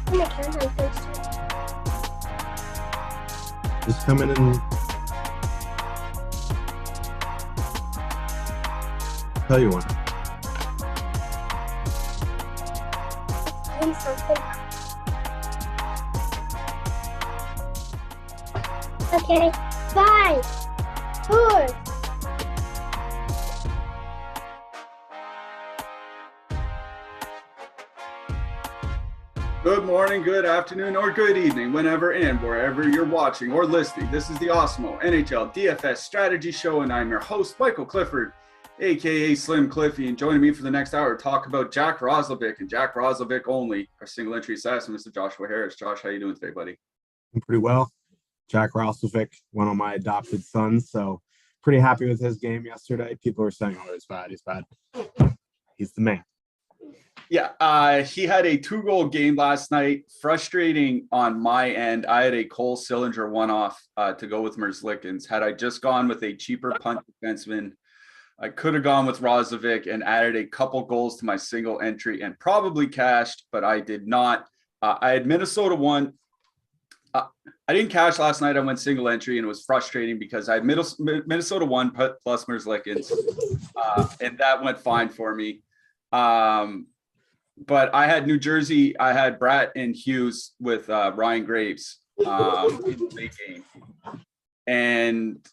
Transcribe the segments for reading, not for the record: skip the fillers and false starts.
Just come in and tell you one. Okay, 5, 4. Good morning, good afternoon, or good evening, whenever and wherever you're watching or listening. This is the Awesemo NHL DFS Strategy Show, and I'm your host, Michael Clifford, aka Slim Cliffy. And joining me for the next hour to talk about Jack Roslovic and Jack Roslovic only, our single entry assassin, Mr. Joshua Harris. Josh, how you doing today, buddy? I'm pretty well. Jack Roslovic, one of my adopted sons, so pretty happy with his game yesterday. People were saying, "Oh, he's bad. He's the man." Yeah, he had a 2-goal game last night. Frustrating on my end. I had a Cole Sillinger one-off to go with Merzlikins. Had I just gone with a cheaper punt defenseman, I could have gone with Roslovic and added a couple goals to my single entry and probably cashed, but I did not. I had Minnesota won. I didn't cash last night. I went single entry, and it was frustrating because I had Minnesota won plus Merzlikins, and that went fine for me. But I had New Jersey. I had Bratt and Hughes with Ryan Graves in the late game. And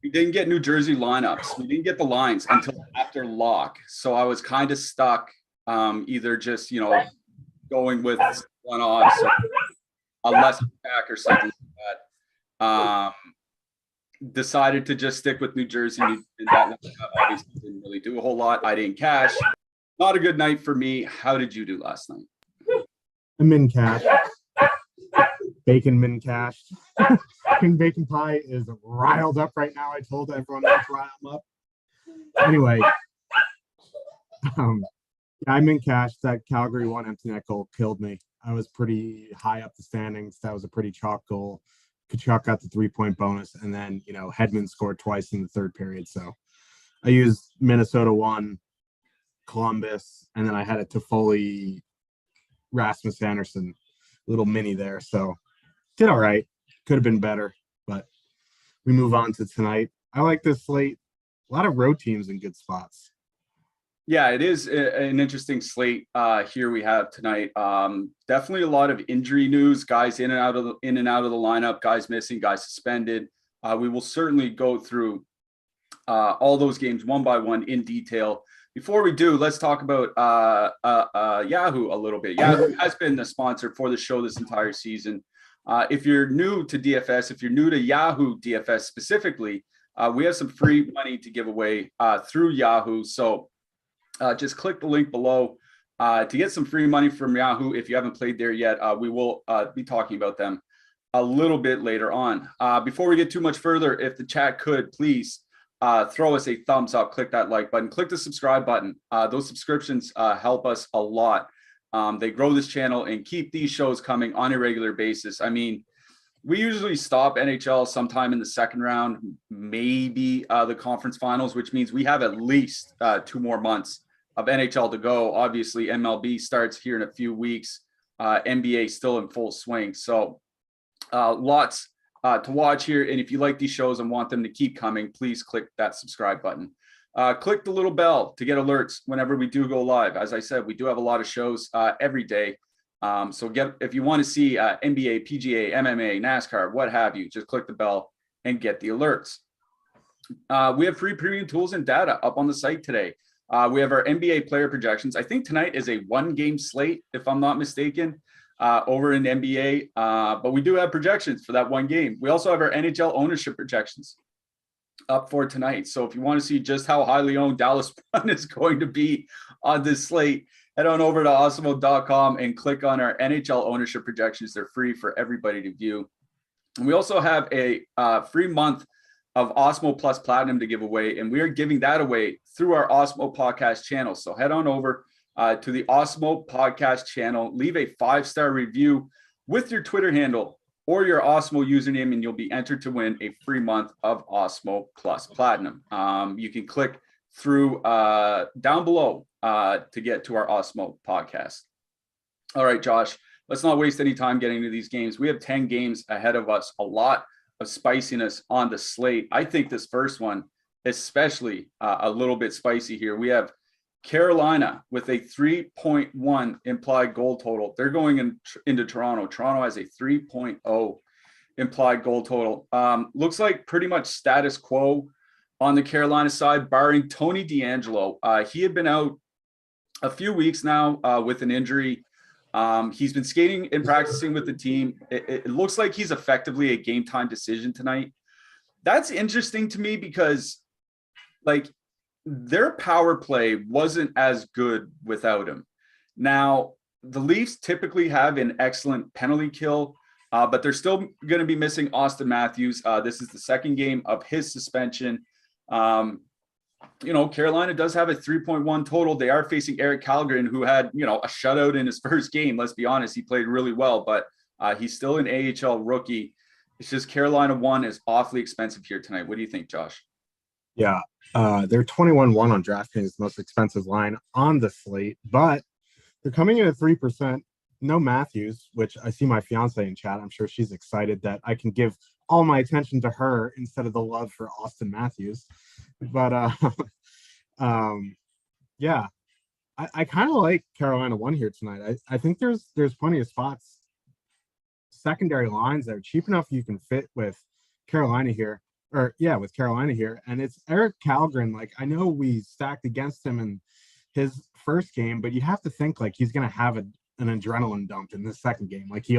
we didn't get New Jersey lineups. We didn't get the lines until after lock. So I was kind of stuck either just, going with one-offs, a less attack or something like that. Decided to just stick with New Jersey. And that obviously didn't really do a whole lot. I didn't cash. Not a good night for me. How did you do last night? I'm in cash. Bacon min cashed. King Bacon Pie is riled up right now. I told everyone not to rile him up. Anyway, I'm in cash. That Calgary one empty net goal killed me. I was pretty high up the standings. That was a pretty chalk goal. Kachuk got the 3-point bonus, and then Hedman scored twice in the third period. So I used Minnesota 1, Columbus, and then I had a Toffoli, Rasmus Anderson little mini there. So did all right. Could have been better, but we move on to tonight. I like this slate. A lot of road teams in good spots. Yeah, it is an interesting slate here we have tonight. Definitely a lot of injury news, guys in and out of the lineup, guys missing, guys suspended. We will certainly go through all those games one by one in detail. Before we do, let's talk about Yahoo a little bit. Yahoo has been the sponsor for the show this entire season. If you're new to DFS, if you're new to Yahoo DFS specifically, we have some free money to give away through Yahoo. So just click the link below to get some free money from Yahoo. If you haven't played there yet, we will be talking about them a little bit later on. Before we get too much further, if the chat could please throw us a thumbs up, click that like button, click the subscribe button. Those subscriptions help us a lot. They grow this channel and keep these shows coming on a regular basis. I mean, we usually stop NHL sometime in the second round, maybe the conference finals, which means we have at least 2 more months of NHL to go. Obviously, MLB starts here in a few weeks. NBA still in full swing. So lots to watch here. And if you like these shows and want them to keep coming, please click that subscribe button. Click the little bell to get alerts whenever we do go live. As I said, we do have a lot of shows every day. So if you want to see NBA, PGA, MMA, NASCAR, what have you, just click the bell and get the alerts. We have free premium tools and data up on the site today. We have our NBA player projections. I think tonight is a 1-game slate, if I'm not mistaken, over in NBA. But we do have projections for that 1 game. We also have our NHL ownership projections up for tonight. So if you want to see just how highly owned Dallas is going to be on this slate, head on over to Awesemo.com and click on our NHL ownership projections. They're free for everybody to view. And we also have a free month of Awesemo Plus Platinum to give away, and we are giving that away through our Awesemo podcast channel. So head on over to the Awesemo podcast channel, leave a 5-star review with your Twitter handle or your Awesemo username, and you'll be entered to win a free month of Awesemo Plus Platinum. You can click through down below to get to our Awesemo podcast. All right, Josh, let's not waste any time getting into these games. We have 10 games ahead of us, a lot of spiciness on the slate. I think this first one, especially a little bit spicy here. We have Carolina with a 3.1 implied goal total. They're going into Toronto. Toronto has a 3.0 implied goal total. Looks like pretty much status quo on the Carolina side, barring Tony DeAngelo. He had been out a few weeks now with an injury. He's been skating and practicing with the team. It looks like he's effectively a game time decision tonight. That's interesting to me because, like, their power play wasn't as good without him. Now, the Leafs typically have an excellent penalty kill, but they're still going to be missing Auston Matthews. This is the second game of his suspension. Carolina does have a 3.1 total. They are facing Eric Kallgren, who had, a shutout in his first game. Let's be honest, he played really well, but he's still an AHL rookie. It's just Carolina 1 is awfully expensive here tonight. What do you think, Josh? Yeah, they're 21-1 on DraftKings, the most expensive line on the slate, but they're coming in at 3%. No Matthews, which I see my fiance in chat. I'm sure she's excited that I can give all my attention to her instead of the love for Auston Matthews. But yeah, I kind of like Carolina 1 here tonight. I think there's plenty of spots, secondary lines that are cheap enough you can fit with Carolina here. With Carolina here. And it's Eric Kallgren. Like, I know we stacked against him in his first game, but you have to think like he's going to have an adrenaline dump in this second game. Like, he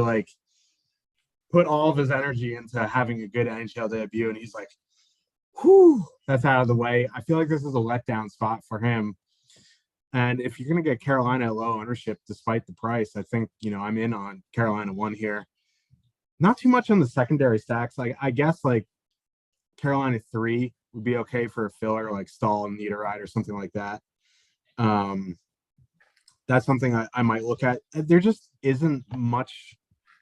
put all of his energy into having a good NHL debut, and he's like, whew, that's out of the way. I feel like this is a letdown spot for him. And if you're going to get Carolina at low ownership despite the price, I think, I'm in on Carolina 1 here. Not too much on the secondary stacks. Like, I guess Carolina 3 would be okay for a filler, like Stahl and Niederreiter or something like that. That's something I might look at. There just isn't much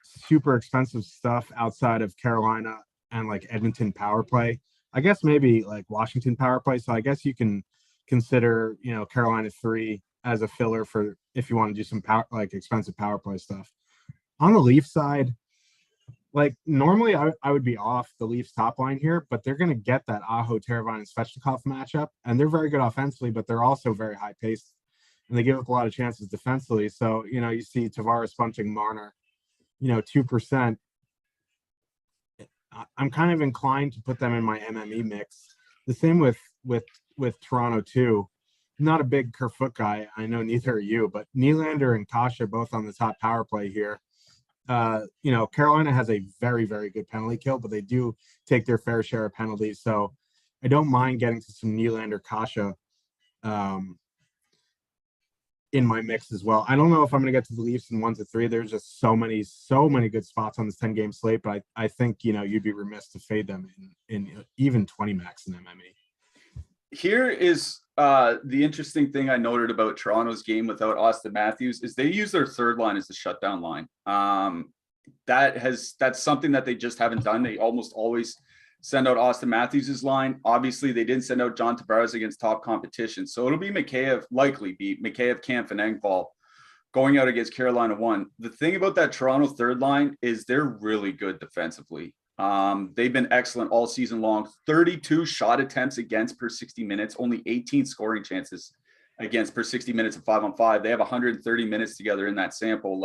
super expensive stuff outside of Carolina and Edmonton power play. I guess maybe Washington power play. So I guess you can consider, Carolina 3 as a filler for if you want to do some expensive power play stuff. On the Leaf side, normally I would be off the Leafs top line here, but they're going to get that Aho, Teravainen, and Svechnikov matchup, and they're very good offensively, but they're also very high paced, and they give up a lot of chances defensively. So, you see Tavares punching Marner, 2%. I'm kind of inclined to put them in my MME mix. The same with Toronto too. Not a big Kerfoot guy. I know neither are you, but Nylander and Kasha both on the top power play here. Carolina has a very, very good penalty kill, but they do take their fair share of penalties. So I don't mind getting to some Nylander Kasha in my mix as well. I don't know if I'm going to get to the Leafs in 1 to 3. There's just so many good spots on this 10-game slate, but I think, you'd be remiss to fade them in even 20 max in MME. Here is the interesting thing I noted about Toronto's game without Auston Matthews is they use their third line as the shutdown line. That's something that they just haven't done. They almost always send out Auston Matthews' line. Obviously, they didn't send out John Tavares against top competition. So it'll be likely be Mikheyev, Kampf, and Engvall going out against Carolina 1. The thing about that Toronto third line is they're really good defensively. They've been excellent all season long. 32 shot attempts against per 60 minutes, only 18 scoring chances against per 60 minutes of 5-on-5. They have 130 minutes together in that sample.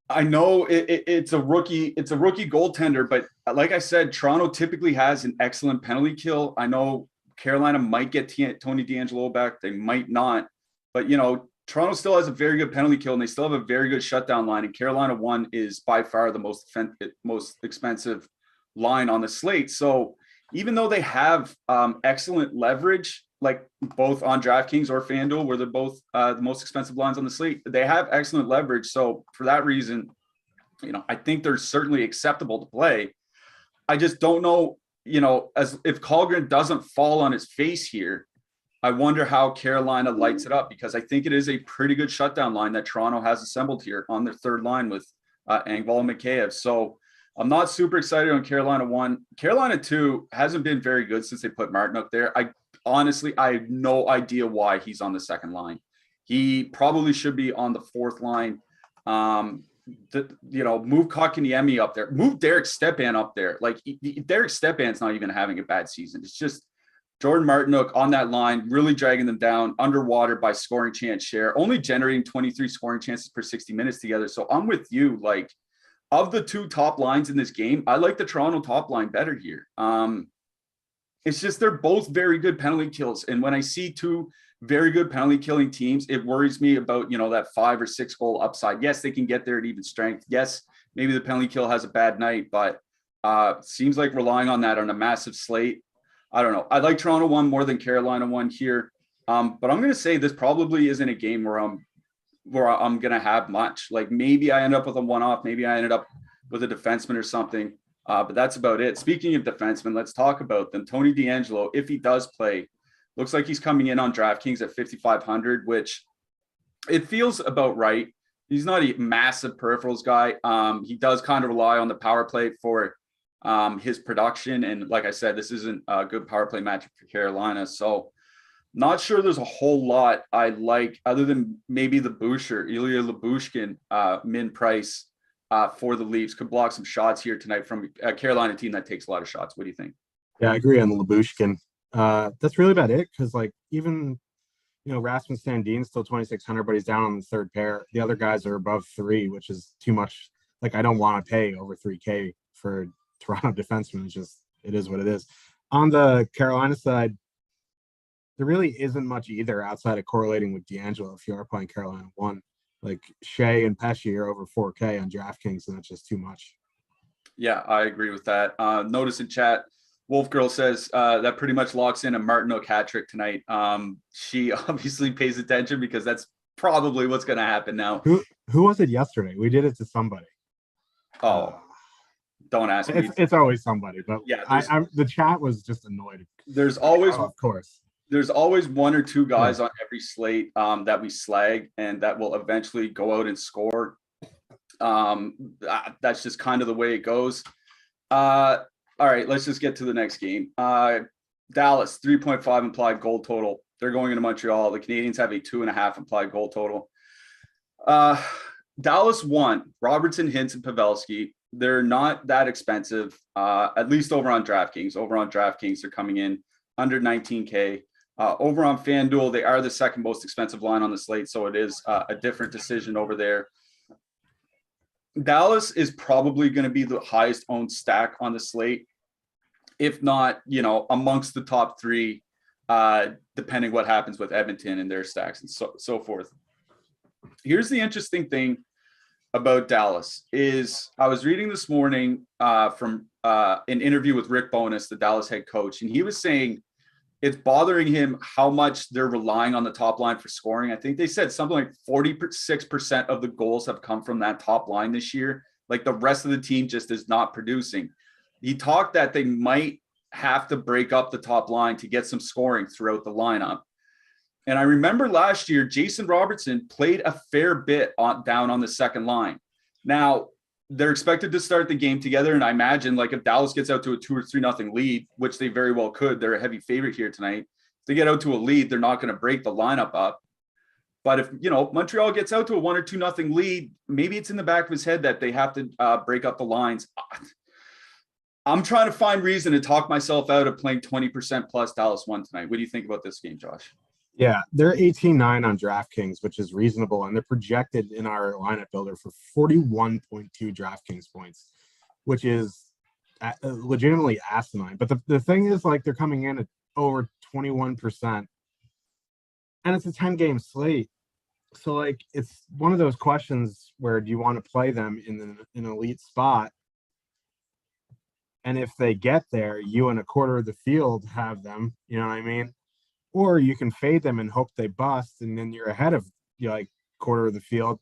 I know it's a rookie goaltender, but like I said, Toronto typically has an excellent penalty kill. I know Carolina might get Tony DeAngelo back. They might not, but Toronto still has a very good penalty kill, and they still have a very good shutdown line. And Carolina 1 is by far the most expensive line on the slate. So even though they have excellent leverage, both on DraftKings or FanDuel, where they're both the most expensive lines on the slate, they have excellent leverage. So for that reason, I think they're certainly acceptable to play. I just don't know, as if Kallgren doesn't fall on his face here, I wonder how Carolina lights it up, because I think it is a pretty good shutdown line that Toronto has assembled here on their third line with Engvall and Mikheyev. So I'm not super excited on Carolina 1. Carolina 2 hasn't been very good since they put Martin up there. I have no idea why he's on the second line. He probably should be on the fourth line. Move Kotkaniemi up there. Move Derek Stepan up there. Like, Derek Stepan's not even having a bad season. It's just Jordan Martinook on that line, really dragging them down underwater by scoring chance share, only generating 23 scoring chances per 60 minutes together. So I'm with you. Like, of the two top lines in this game, I like the Toronto top line better here. It's just they're both very good penalty kills. And when I see two very good penalty killing teams, it worries me about, that 5 or 6 goal upside. Yes, they can get there at even strength. Yes, maybe the penalty kill has a bad night, but seems like relying on that on a massive slate. I don't know. I like Toronto 1 more than Carolina 1 here. But I'm going to say this probably isn't a game where I'm going to have much. Like, maybe I end up with a one-off. Maybe I ended up with a defenseman or something. But that's about it. Speaking of defensemen, let's talk about them. Tony DeAngelo, if he does play, looks like he's coming in on DraftKings at 5,500, which it feels about right. He's not a massive peripherals guy. He does kind of rely on the power play for his production. And like I said, this isn't a good power play matchup for Carolina. So not sure there's a whole lot I like other than maybe the Boucher, Ilya Lyubushkin, min price for the Leafs. Could block some shots here tonight from a Carolina team that takes a lot of shots. What do you think? Yeah, I agree on the Lyubushkin. That's really about it, because like even Rasmus Sandin's still 2,600, but he's down on the third pair. The other guys are above 3, which is too much. Like, I don't want to pay over 3K for Toronto defensemen. It is what it is. On the Carolina side, there really isn't much either outside of correlating with DeAngelo if you are playing Carolina 1. Like, Shea and Pesce are over 4K on DraftKings, and that's just too much. Yeah, I agree with that. Notice in chat, Wolf Girl says that pretty much locks in a Martinook hat trick tonight. She obviously pays attention because that's probably what's going to happen now. Who was it yesterday? We did it to somebody. Oh, don't ask me. It's always somebody, but yeah, the chat was just annoyed. There's always, of course, there's always 1 or 2 guys on every slate that we slag and that will eventually go out and score. That's just kind of the way it goes. All right, let's just get to the next game. Dallas, 3.5 implied goal total. They're going into Montreal. The Canadiens have a 2.5 implied goal total. Dallas won. Robertson, Hintz, and Pavelski. They're not that expensive, at least over on DraftKings. Over on DraftKings, they're coming in under 19K. Over on FanDuel, they are the second most expensive line on the slate, so it is a different decision over there. Dallas is probably going to be the highest owned stack on the slate, if not, amongst the top 3, depending what happens with Edmonton and their stacks and so forth. Here's the interesting thing about Dallas is I was reading this morning from an interview with Rick Bowness, the Dallas head coach, and he was saying it's bothering him how much they're relying on the top line for scoring. I think they said something like 46% of the goals have come from that top line this year. Like, the rest of the team just is not producing. He talked that they might have to break up the top line to get some scoring throughout the lineup. And I remember last year, Jason Robertson played a fair bit down on the second line. Now, they're expected to start the game together, and I imagine, like, if Dallas gets out to a 2 or 3-0 lead, which they very well could, they're a heavy favorite here tonight. If they get out to a lead, they're not going to break the lineup up. But if Montreal gets out to a 1 or 2-0 lead, maybe it's in the back of his head that they have to break up the lines. I'm trying to find reason to talk myself out of playing 20% plus Dallas 1 tonight. What do you think about this game, Josh? Yeah, they're 18-9 on DraftKings, which is reasonable, and they're projected in our lineup builder for 41.2 DraftKings points, which is legitimately asinine. But the thing is, like, they're coming in at over 21%, and it's a 10-game slate. So, like, it's one of those questions where do you want to play them in an elite spot? And if they get there, you and a quarter of the field have them, you know what I mean? Or you can fade them and hope they bust, and then you're ahead of quarter of the field.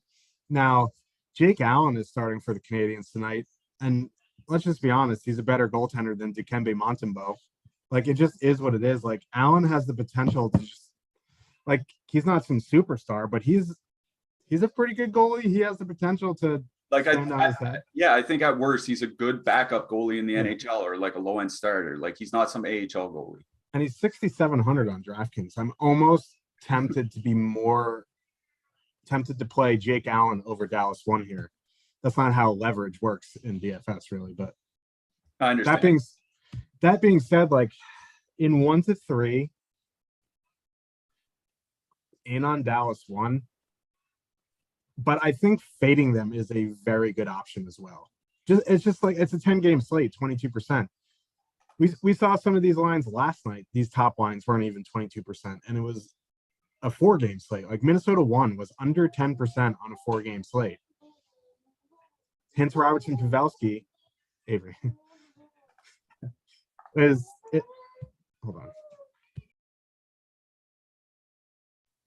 Now, Jake Allen is starting for the Canadiens tonight, and let's just be honest, he's a better goaltender than Dikembe Mutombo. Like, it just is what it is. Like, Allen has the potential to just, like, he's not some superstar, but he's a pretty good goalie. He has the potential to, like, I think at worst he's a good backup goalie in the NHL, or like a low end starter. Like, he's not some AHL goalie. And he's 6,700 on DraftKings. I'm almost tempted to be more tempted to play Jake Allen over Dallas 1 here. That's not how leverage works in DFS, really. But I understand. That being said, like in 1 to 3, in on Dallas 1, but I think fading them is a very good option as well. It's just like it's a 10-game slate, 22%. We saw some of these lines last night. These top lines weren't even 22%, and it was a 4-game slate. Like Minnesota 1 was under 10% on a 4-game slate. Hence Robertson, Pavelski, Avery is it. Hold on.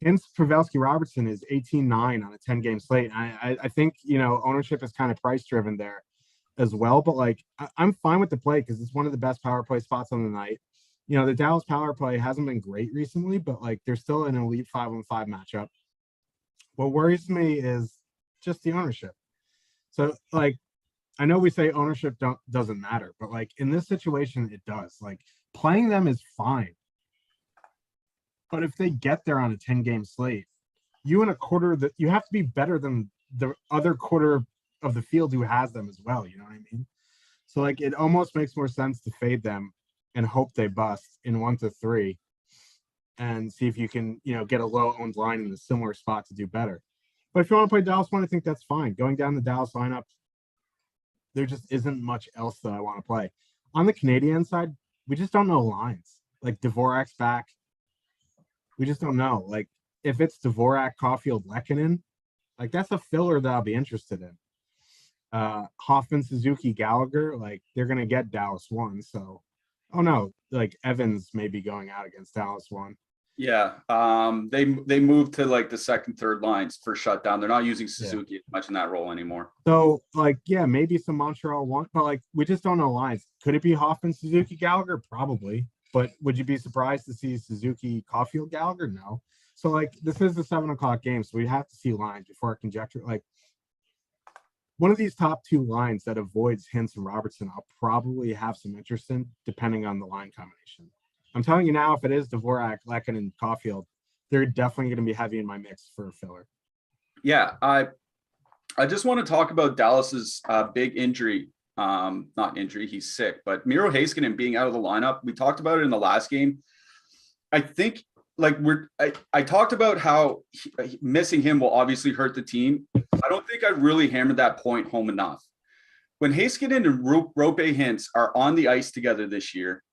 Hence Pavelski Robertson is 18-9 on a 10-game slate. I think, you know, ownership is kind of price driven there as well, but like I'm fine with the play because it's one of the best power play spots on the night. You know, the Dallas power play hasn't been great recently, but like they're still an elite 5-on-5 matchup. What worries me is just the ownership. So like, I know we say ownership doesn't matter, but like in this situation, it does. Like playing them is fine. But if they get there on a 10-game slate, you have to be better than the other quarter of the field who has them as well. You know what I mean? So like it almost makes more sense to fade them and hope they bust in 1 to 3 and see if you can, you know, get a low owned line in a similar spot to do better. But if you want to play Dallas 1, I think that's fine. Going down the Dallas lineup, there just isn't much else that I want to play. On the Canadian side, we just don't know lines. Like Dvorak's back. We just don't know. Like if it's Dvorak, Caulfield, Lehkonen, like that's a filler that I'll be interested in. Hoffman, Suzuki, Gallagher, like they're gonna get Dallas 1. So, oh no, like Evans may be going out against Dallas 1. Yeah, they moved to like the second, third lines for shutdown. They're not using Suzuki much in that role anymore. So, like, yeah, maybe some Montreal 1, but like we just don't know lines. Could it be Hoffman, Suzuki, Gallagher? Probably. But would you be surprised to see Suzuki, Caulfield, Gallagher? No. So like this is the 7:00 game, so we have to see lines before our conjecture. Like one of these top 2 lines that avoids Hintz and Robertson, I'll probably have some interest in, depending on the line combination. I'm telling you now, if it is Dvorak, Lehkonen, and Caulfield, they're definitely going to be heavy in my mix for a filler. Yeah, I just want to talk about Dallas's big injury. Not injury, he's sick, but Miro Heiskanen being out of the lineup. We talked about it in the last game. I think like I talked about how missing him will obviously hurt the team. I don't think I really hammered that point home enough. When Heiskanen and Rope Hintz are on the ice together this year,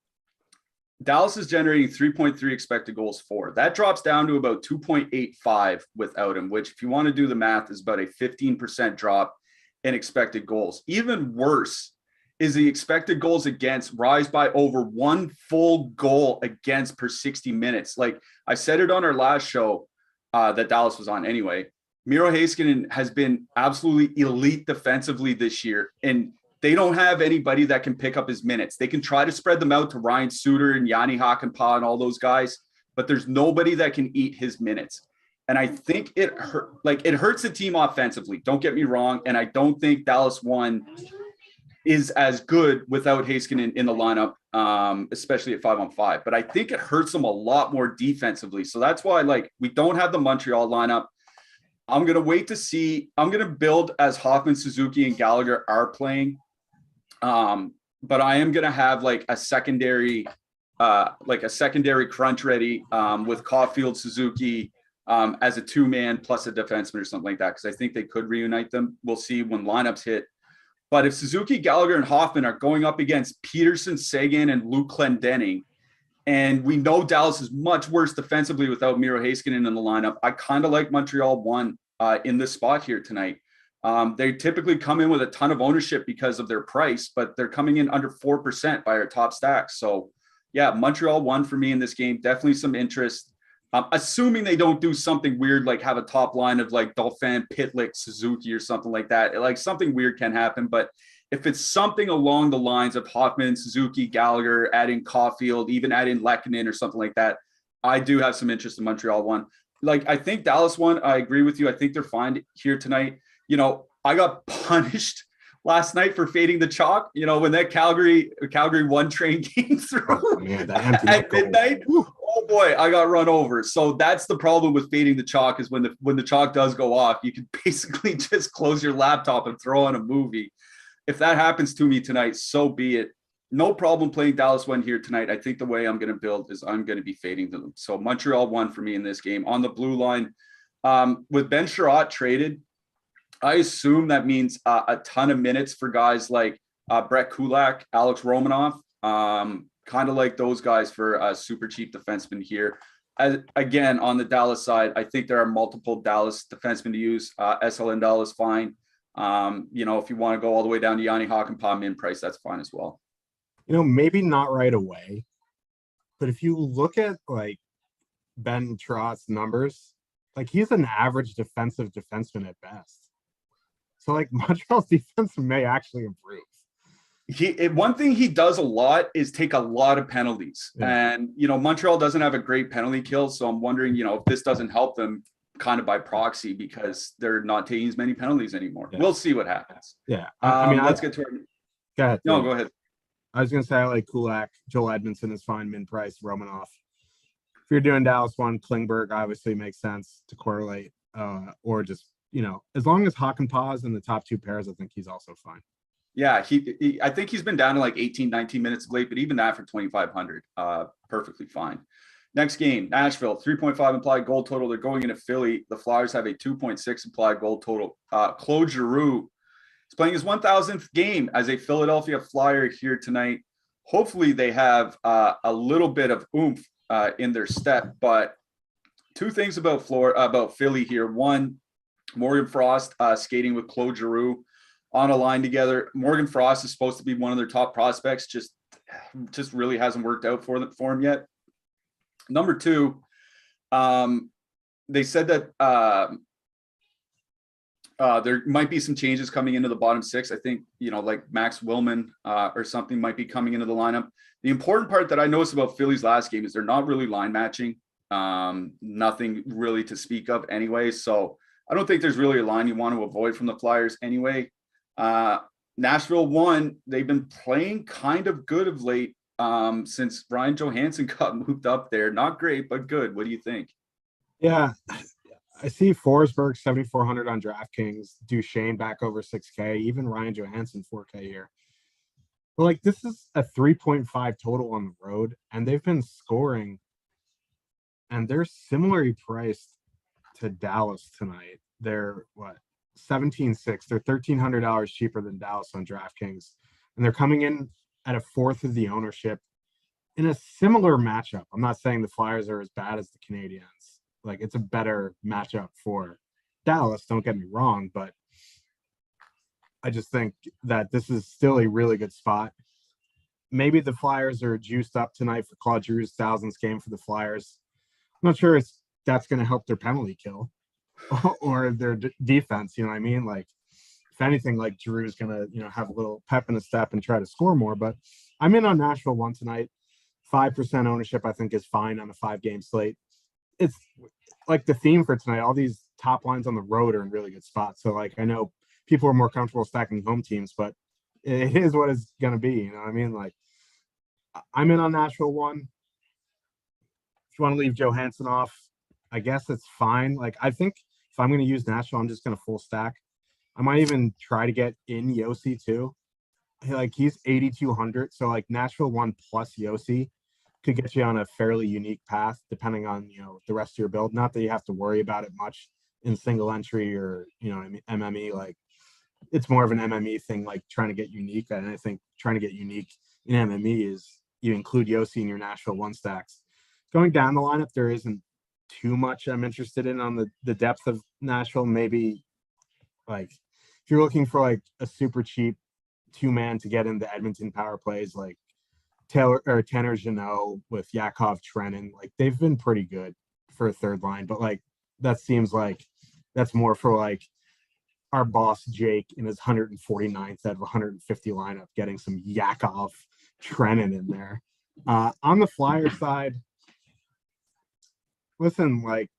Dallas is generating 3.3 expected goals for. That drops down to about 2.85 without him, which if you want to do the math is about a 15% drop in expected goals. Even worse is the expected goals against rise by over 1 full goal against per 60 minutes. Like I said it on our last show that Dallas was on anyway. Miro Heiskanen has been absolutely elite defensively this year, and they don't have anybody that can pick up his minutes. They can try to spread them out to Ryan Suter and Yanni Hakanpää and all those guys, but there's nobody that can eat his minutes. And I think it hurts the team offensively. Don't get me wrong. And I don't think Dallas 1 is as good without Heiskanen in the lineup, especially at 5-on-5. But I think it hurts them a lot more defensively. So that's why we don't have the Montreal lineup. I'm going to wait to see. I'm going to build as Hoffman, Suzuki, and Gallagher are playing. But I am going to have a secondary crunch ready with Caulfield, Suzuki, as a 2-man plus a defenseman or something like that, because I think they could reunite them. We'll see when lineups hit. But if Suzuki, Gallagher, and Hoffman are going up against Peterson, Sagan, and Luke Clendenning, and we know Dallas is much worse defensively without Miro Heiskanen in the lineup, I kind of like Montreal 1 in this spot here tonight. They typically come in with a ton of ownership because of their price, but they're coming in under 4% by our top stacks. So, yeah, Montreal 1 for me in this game. Definitely some interest. Assuming they don't do something weird, like have a top line of Dauphin, Pitlick, Suzuki, or something like that. Something weird can happen. But if it's something along the lines of Hoffman, Suzuki, Gallagher, adding Caulfield, even adding Lehkonen or something like that, I do have some interest in Montreal 1. I think Dallas 1, I agree with you. I think they're fine here tonight. You know, I got punished last night for fading the chalk. You know, when that Calgary 1 train came through at midnight. Oh boy, I got run over. So that's the problem with fading the chalk is when the chalk does go off, you can basically just close your laptop and throw on a movie. If that happens to me tonight, so be it. No problem playing Dallas one here tonight. I think the way I'm going to build is I'm going to be fading them. So Montreal won for me in this game. On the blue line, with Ben Sherratt traded, I assume that means a ton of minutes for guys like Brett Kulak, Alex Romanoff, kind of like those guys for a super cheap defenseman here. Again, on the Dallas side, I think there are multiple Dallas defensemen to use. SL Lindell is fine. If you want to go all the way down to Yanni Hakanpää min price, that's fine as well. Maybe not right away, but if you look at like Ben Sherratt's numbers, like he's an average defensive defenseman at best. So like Montreal's defense may actually improve. One thing he does a lot is take a lot of penalties. Yeah. And, Montreal doesn't have a great penalty kill. So I'm wondering, if this doesn't help them kind of by proxy because they're not taking as many penalties anymore. Yeah. We'll see what happens. Yeah. Let's get to it. Go ahead. No, go ahead. I was going to say I like Kulak. Joel Edmondson is fine. Min price, Romanoff. If you're doing Dallas one, Klingberg obviously makes sense to correlate. Or just, as long as Hakanpää is in the top two pairs, I think he's also fine. Yeah, I think he's been down to like 18, 19 minutes of late, but even that for 2,500, perfectly fine. Next game, Nashville, 3.5 implied goal total. They're going into Philly. The Flyers have a 2.6 implied goal total. Claude Giroux is playing his 1,000th game as a Philadelphia Flyer here tonight. Hopefully they have a little bit of oomph in their step, but two things about Philly here. One, Morgan Frost skating with Claude Giroux on a line together. Morgan Frost is supposed to be one of their top prospects, just really hasn't worked out for him yet. Number two, they said that there might be some changes coming into the bottom six. I think, like Max Willman or something might be coming into the lineup. The important part that I noticed about Philly's last game is they're not really line matching. Nothing really to speak of anyway. So I don't think there's really a line you want to avoid from the Flyers anyway. Nashville won. They've been playing kind of good of late since Ryan Johansson got moved up there. Not great, but good. What do you think? Yeah, I see Forsberg 7,400 on DraftKings, Duchesne back over 6K, even Ryan Johansson 4K here. But like this is a 3.5 total on the road, and they've been scoring, and they're similarly priced to Dallas tonight. They're what? 17.6. They're $1,300 cheaper than Dallas on DraftKings, and they're coming in at a fourth of the ownership in a similar matchup. I'm not saying the Flyers are as bad as the Canadiens. Like it's a better matchup for Dallas. Don't get me wrong, but I just think that this is still a really good spot. Maybe the Flyers are juiced up tonight for Claude Giroux's 1,000th game for the Flyers. I'm not sure that's going to help their penalty kill or their defense. You know what I mean? Like, if anything, like Giroux is going to, have a little pep in the step and try to score more. But I'm in on Nashville one tonight. 5% ownership, I think, is fine on a 5-game slate. It's like the theme for tonight. All these top lines on the road are in really good spots. So, like, I know people are more comfortable stacking home teams, but it is what it's going to be. You know what I mean? Like, I'm in on Nashville one. If you want to leave Johansson off, I guess it's fine. Like, I think if I'm going to use Nashville, I'm just going to full stack. I might even try to get in Yossi too. Like, he's 8,200. So like Nashville one plus Yossi could get you on a fairly unique path depending on, the rest of your build. Not that you have to worry about it much in single entry or, MME. Like, it's more of an MME thing, like trying to get unique. And I think trying to get unique in MME is you include Yossi in your Nashville one stacks. Going down the lineup, there isn't too much I'm interested in on the depth of Nashville. Maybe like if you're looking for like a super cheap 2-man to get into Edmonton power plays, like Tanner Jeannot with Yakov Trenin, like they've been pretty good for a third line, but like that seems like that's more for like our boss Jake in his 149th out of 150 lineup, getting some Yakov Trenin in there. On the Flyer side, listen, like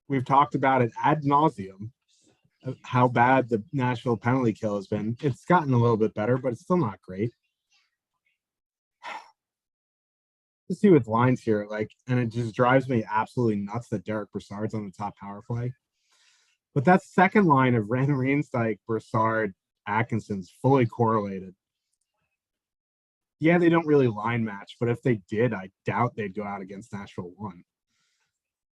we've talked about it ad nauseum, how bad the Nashville penalty kill has been. It's gotten a little bit better, but it's still not great. to see with lines here, like, and it just drives me absolutely nuts that Derek Brassard's on the top power play. But that second line of Ran Rienstyk, Brassard, Atkinson's fully correlated. Yeah, they don't really line match, but if they did, I doubt they'd go out against Nashville 1.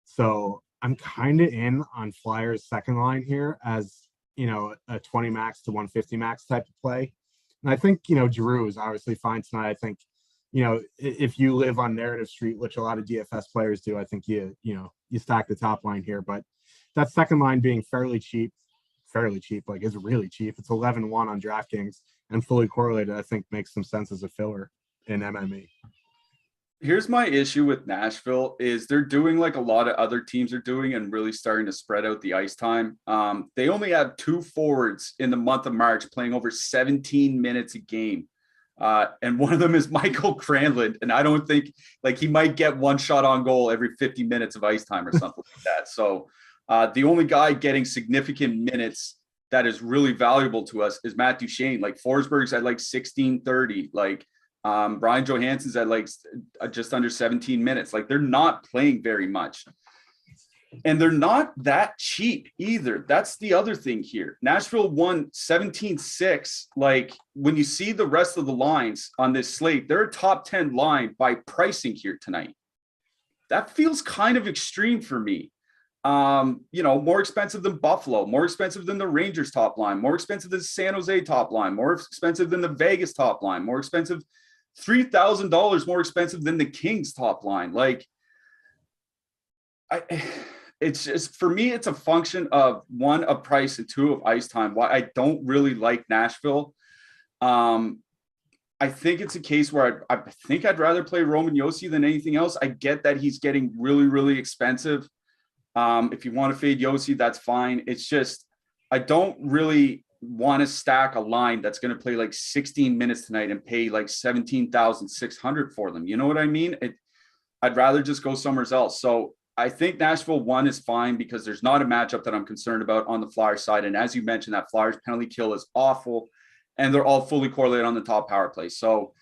So I'm kind of in on Flyers second line here as, you know, a 20 max to 150 max type of play. And I think, you know, Giroux is obviously fine tonight. I think, you know, if you live on narrative street, which a lot of DFS players do, I think you stack the top line here. But that second line being fairly cheap, like it's really cheap. It's 11-1 on DraftKings and fully correlated, I think makes some sense as a filler in MME. Here's my issue with Nashville is they're doing like a lot of other teams are doing and really starting to spread out the ice time. They only have 2 forwards in the month of March playing over 17 minutes a game. And one of them is Michael Granlund. And I don't think like he might get 1 shot on goal every 50 minutes of ice time or something like that. So the only guy getting significant minutes that is really valuable to us is Matt Duchene. Like Forsberg's at like 16:30, like Brian Johansson's at like just under 17 minutes. Like they're not playing very much. And they're not that cheap either. That's the other thing here. Nashville won 17-6. Like when you see the rest of the lines on this slate, they're a top 10 line by pricing here tonight. That feels kind of extreme for me. You know, more expensive than Buffalo, more expensive than the Rangers top line, more expensive than San Jose top line, more expensive than the Vegas top line, more expensive, $3,000 more expensive than the Kings top line. Like it's just, for me, it's a function of 1, of price, and 2, of ice time. Why I don't really like Nashville. I think it's a case where I think I'd rather play Roman Josi than anything else. I get that he's getting really, really expensive. If you want to fade Josi, that's fine. It's just, I don't really want to stack a line that's going to play like 16 minutes tonight and pay like 17,600 for them. You know what I mean? I'd rather just go somewhere else. So I think Nashville 1 is fine because there's not a matchup that I'm concerned about on the Flyers side. And as you mentioned, that Flyers penalty kill is awful and they're all fully correlated on the top power play. So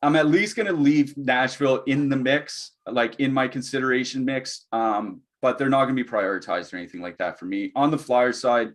I'm at least going to leave Nashville in the mix, like in my consideration mix. But they're not going to be prioritized or anything like that for me. On the Flyers side,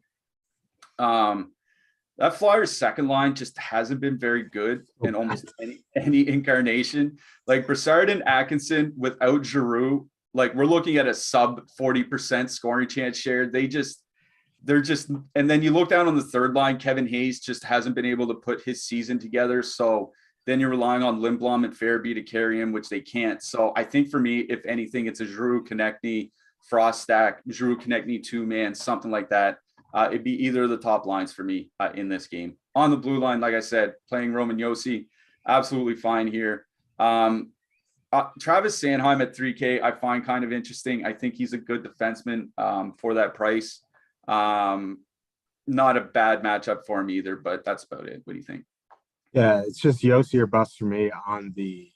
that Flyers second line just hasn't been very good in almost any incarnation. Like Brassard and Atkinson without Giroux, like we're looking at a sub 40% scoring chance share. They're just, and then you look down on the third line, Kevin Hayes just hasn't been able to put his season together. So then you're relying on Lindblom and Farabee to carry him, which they can't. So I think for me, if anything, it's a Giroux, Konechny, Frost stack, Giroux, Konechny, 2-man, something like that. It'd be either of the top lines for me in this game. On the blue line, like I said, playing Roman Josi, absolutely fine here. Travis Sanheim at 3K, I find kind of interesting. I think he's a good defenseman for that price. Not a bad matchup for him either, but that's about it. What do you think? Yeah, it's just Josi or bust for me on the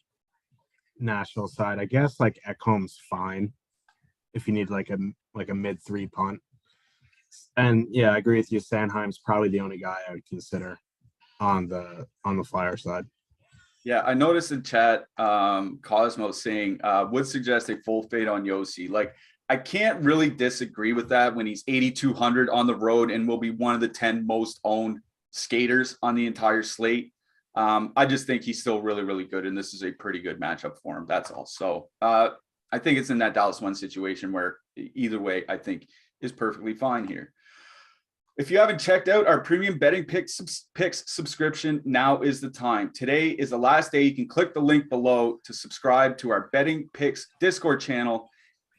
national side. I guess like Ekholm's fine if you need like a mid-3 punt. And yeah, I agree with you. Sanheim's probably the only guy I would consider on the Flyer side. Yeah, I noticed in chat, Cosmo saying would suggest a full fade on Josi. Like, I can't really disagree with that when he's 8,200 on the road and will be one of the 10 most owned skaters on the entire slate. I just think he's still really, really good, and this is a pretty good matchup for him. That's all. So I think it's in that Dallas 1 situation where either way, I think is perfectly fine here. If you haven't checked out our premium betting picks subscription, now is the time. Today is the last day. You can click the link below to subscribe to our betting picks Discord channel.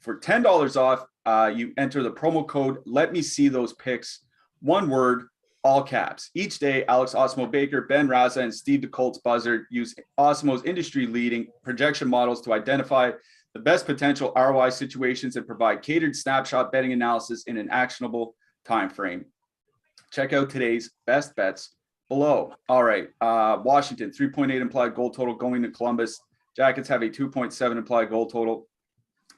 For $10 off, you enter the promo code, let me see those picks, one word, all caps. Each day, Alex Awesemo Baker, Ben Raza, and Steve DeColt's Buzzard use Awesemo's industry-leading projection models to identify the best potential ROI situations and provide catered snapshot betting analysis in an actionable time frame. Check out today's best bets below. All right, Washington, 3.8 implied goal total going to Columbus. Jackets have a 2.7 implied goal total.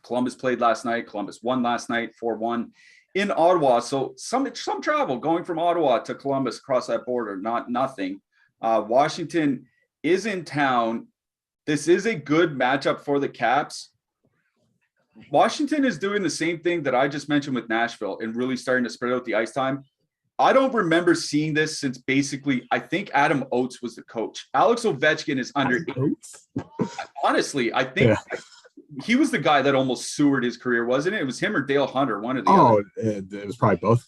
Columbus played last night. Columbus won last night, 4-1 in Ottawa. So some travel going from Ottawa to Columbus across that border, not nothing. Washington is in town this is a good matchup for the Caps. Washington is doing the same thing that I just mentioned with Nashville and really starting to spread out the ice time. I don't remember seeing this since basically, I think Adam Oates was the coach. Alex Ovechkin is under. Honestly, I think he was the guy that almost sewered his career, wasn't it? It was him or Dale Hunter, one of the other. It was probably both.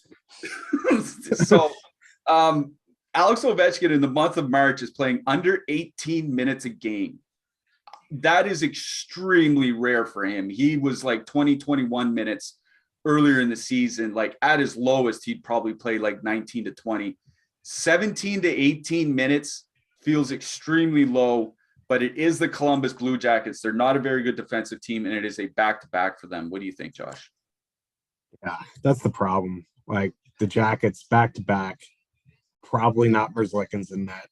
So, Alex Ovechkin in the month of March is playing under 18 minutes a game. That is extremely rare for him. He was like 21 minutes earlier in the season. Like at his lowest, he'd probably play like 19 to 20. 17 to 18 minutes feels extremely low, but it is the Columbus Blue Jackets. They're not a very good defensive team, and it is a back-to-back for them. What do you think, Josh? Yeah, that's the problem. Like the Jackets back-to-back, probably not Merzlikins in that.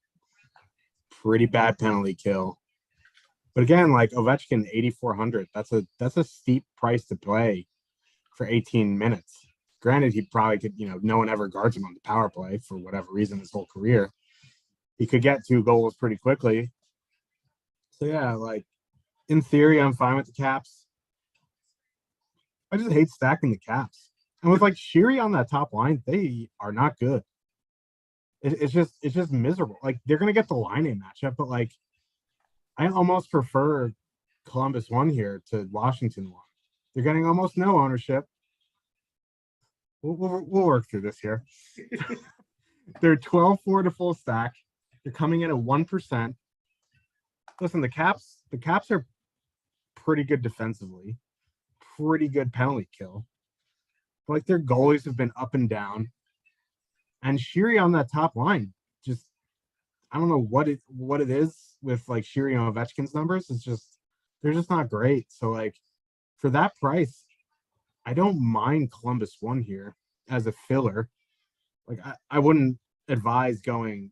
Pretty bad penalty kill. But again, like Ovechkin, 8,400. That's a steep price to play for 18 minutes. Granted, he probably could, no one ever guards him on the power play for whatever reason his whole career. He could get 2 goals pretty quickly. So yeah, like in theory, I'm fine with the Caps. I just hate stacking the Caps. And with like Sheary on that top line, they are not good. It's just miserable. Like they're gonna get the line-in matchup, but like I almost prefer Columbus 1 here to Washington 1. They're getting almost no ownership. We'll work through this here. They're 12-4 to full stack. They're coming in at 1%. Listen, the Caps are pretty good defensively, pretty good penalty kill. But like their goalies have been up and down. And Sheary on that top line, just I don't know what it is with like Sheary and Ovechkin's numbers. It's just they're just not great. So like for that price, I don't mind Columbus 1 here as a filler. Like I wouldn't advise going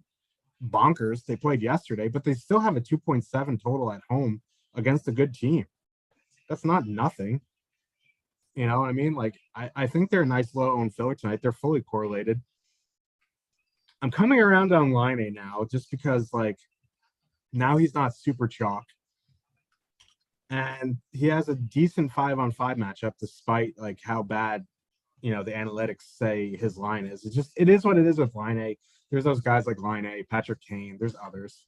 bonkers. They played yesterday, but they still have a 2.7 total at home against a good team. That's not nothing. You know what I mean? Like I think they're a nice low-owned filler tonight. They're fully correlated. I'm coming around on line A now just because like now he's not super chalk. And he has a decent 5-on-5 matchup despite like how bad, the analytics say his line is. It is what it is with line A. There's those guys like line A, Patrick Kane, there's others.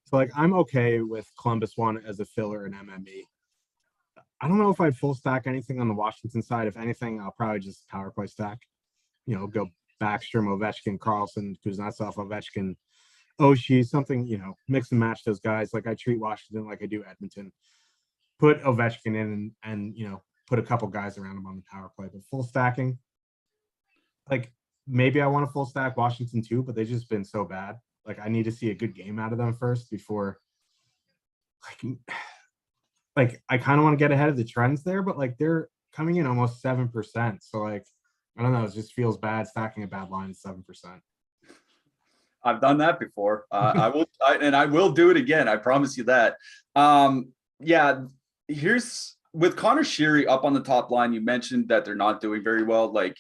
So like I'm okay with Columbus 1 as a filler in MME. I don't know if I'd full stack anything on the Washington side. If anything, I'll probably just power play stack. Go Backstrom, Ovechkin, Carlson, Kuznetsov, Ovechkin, Oshie, something, mix and match those guys. Like I treat Washington like I do Edmonton. Put Ovechkin in and put a couple guys around him on the power play. But full stacking, like maybe I want to full stack Washington too, but they've just been so bad. Like I need to see a good game out of them first before like I kind of want to get ahead of the trends there, but like they're coming in almost 7%. So like I don't know, it just feels bad stacking a bad line at 7%. I've done that before. I will do it again. I promise you that. Yeah, here's with Connor Sheary up on the top line. You mentioned that they're not doing very well. Like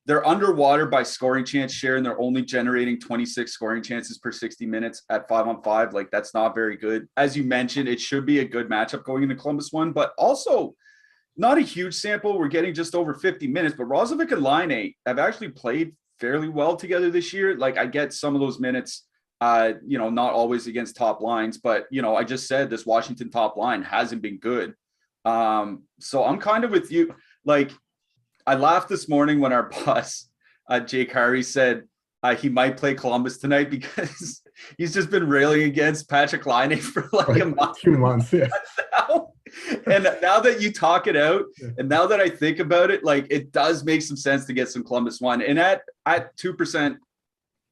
they're underwater by scoring chance share, and they're only generating 26 scoring chances per 60 minutes at 5-on-5. Like that's not very good. As you mentioned, it should be a good matchup going into Columbus 1, but also not a huge sample. We're getting just over 50 minutes, but Rozovic and Laine have actually played fairly well together this year. Like I get some of those minutes, not always against top lines, but I just said this Washington top line hasn't been good. So I'm kind of with you. Like I laughed this morning when our boss, Jake Harry, said he might play Columbus tonight because he's just been railing against Patrick Laine for like a month. 2 months, yeah. And now that you talk it out, and now that I think about it, like it does make some sense to get some Columbus 1. And at 2%,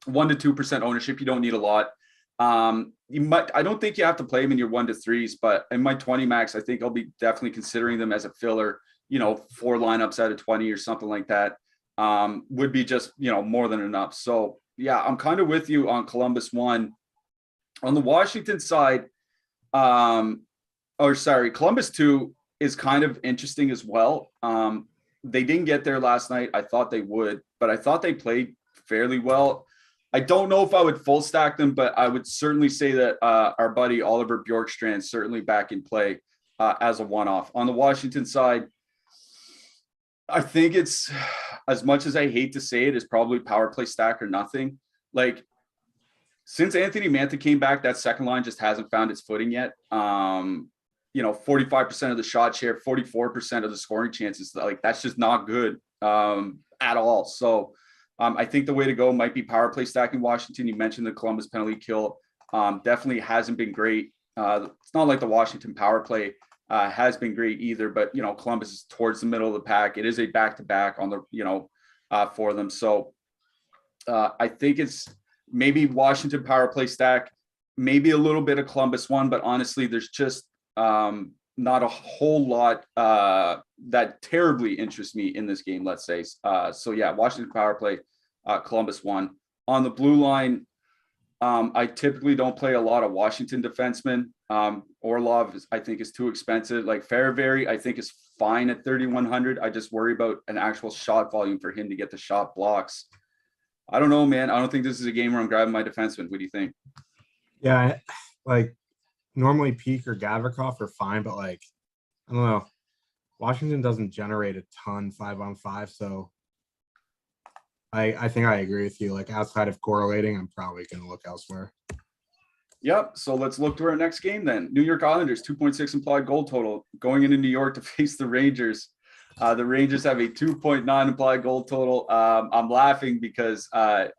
1 to 2% ownership, you don't need a lot. I don't think you have to play them in your 1 to 3s, but in my 20 max, I think I'll be definitely considering them as a filler. 4 lineups out of 20 or something like that would be just more than enough. So yeah, I'm kind of with you on Columbus 1. On the Washington side, Columbus 2 is kind of interesting as well. They didn't get there last night. I thought they would, but I thought they played fairly well. I don't know if I would full stack them, but I would certainly say that our buddy Oliver Bjorkstrand certainly back in play as a one-off. On the Washington side, I think it's, as much as I hate to say it, is probably power play stack or nothing. Like, since Anthony Mantha came back, that second line just hasn't found its footing yet. 45% of the shot share, 44% of the scoring chances. Like, that's just not good at all. So I think the way to go might be power play stacking Washington. You mentioned the Columbus penalty kill. Definitely hasn't been great. It's not like the Washington power play has been great either, but Columbus is towards the middle of the pack. It is a back-to-back on the, for them. So I think it's maybe Washington power play stack, maybe a little bit of Columbus one, but honestly, there's just not a whole lot that terribly interests me in this game, let's say. So yeah, Washington power play, Columbus one. On the blue line, I typically don't play a lot of Washington defensemen. Orlov I think is too expensive. Like Fairbury, I think is fine at 3,100. I just worry about an actual shot volume for him to get the shot blocks. I don't know, man. I don't think this is a game where I'm grabbing my defenseman. What do you think? Yeah, like normally Peak or Gavrikov are fine, but like, I don't know. Washington doesn't generate a ton 5-on-5, so I think I agree with you. Like, outside of correlating, I'm probably going to look elsewhere. Yep. So let's look to our next game then. New York Islanders, 2.6 implied goal total, going into New York to face the Rangers. The Rangers have a 2.9 implied goal total. I'm laughing because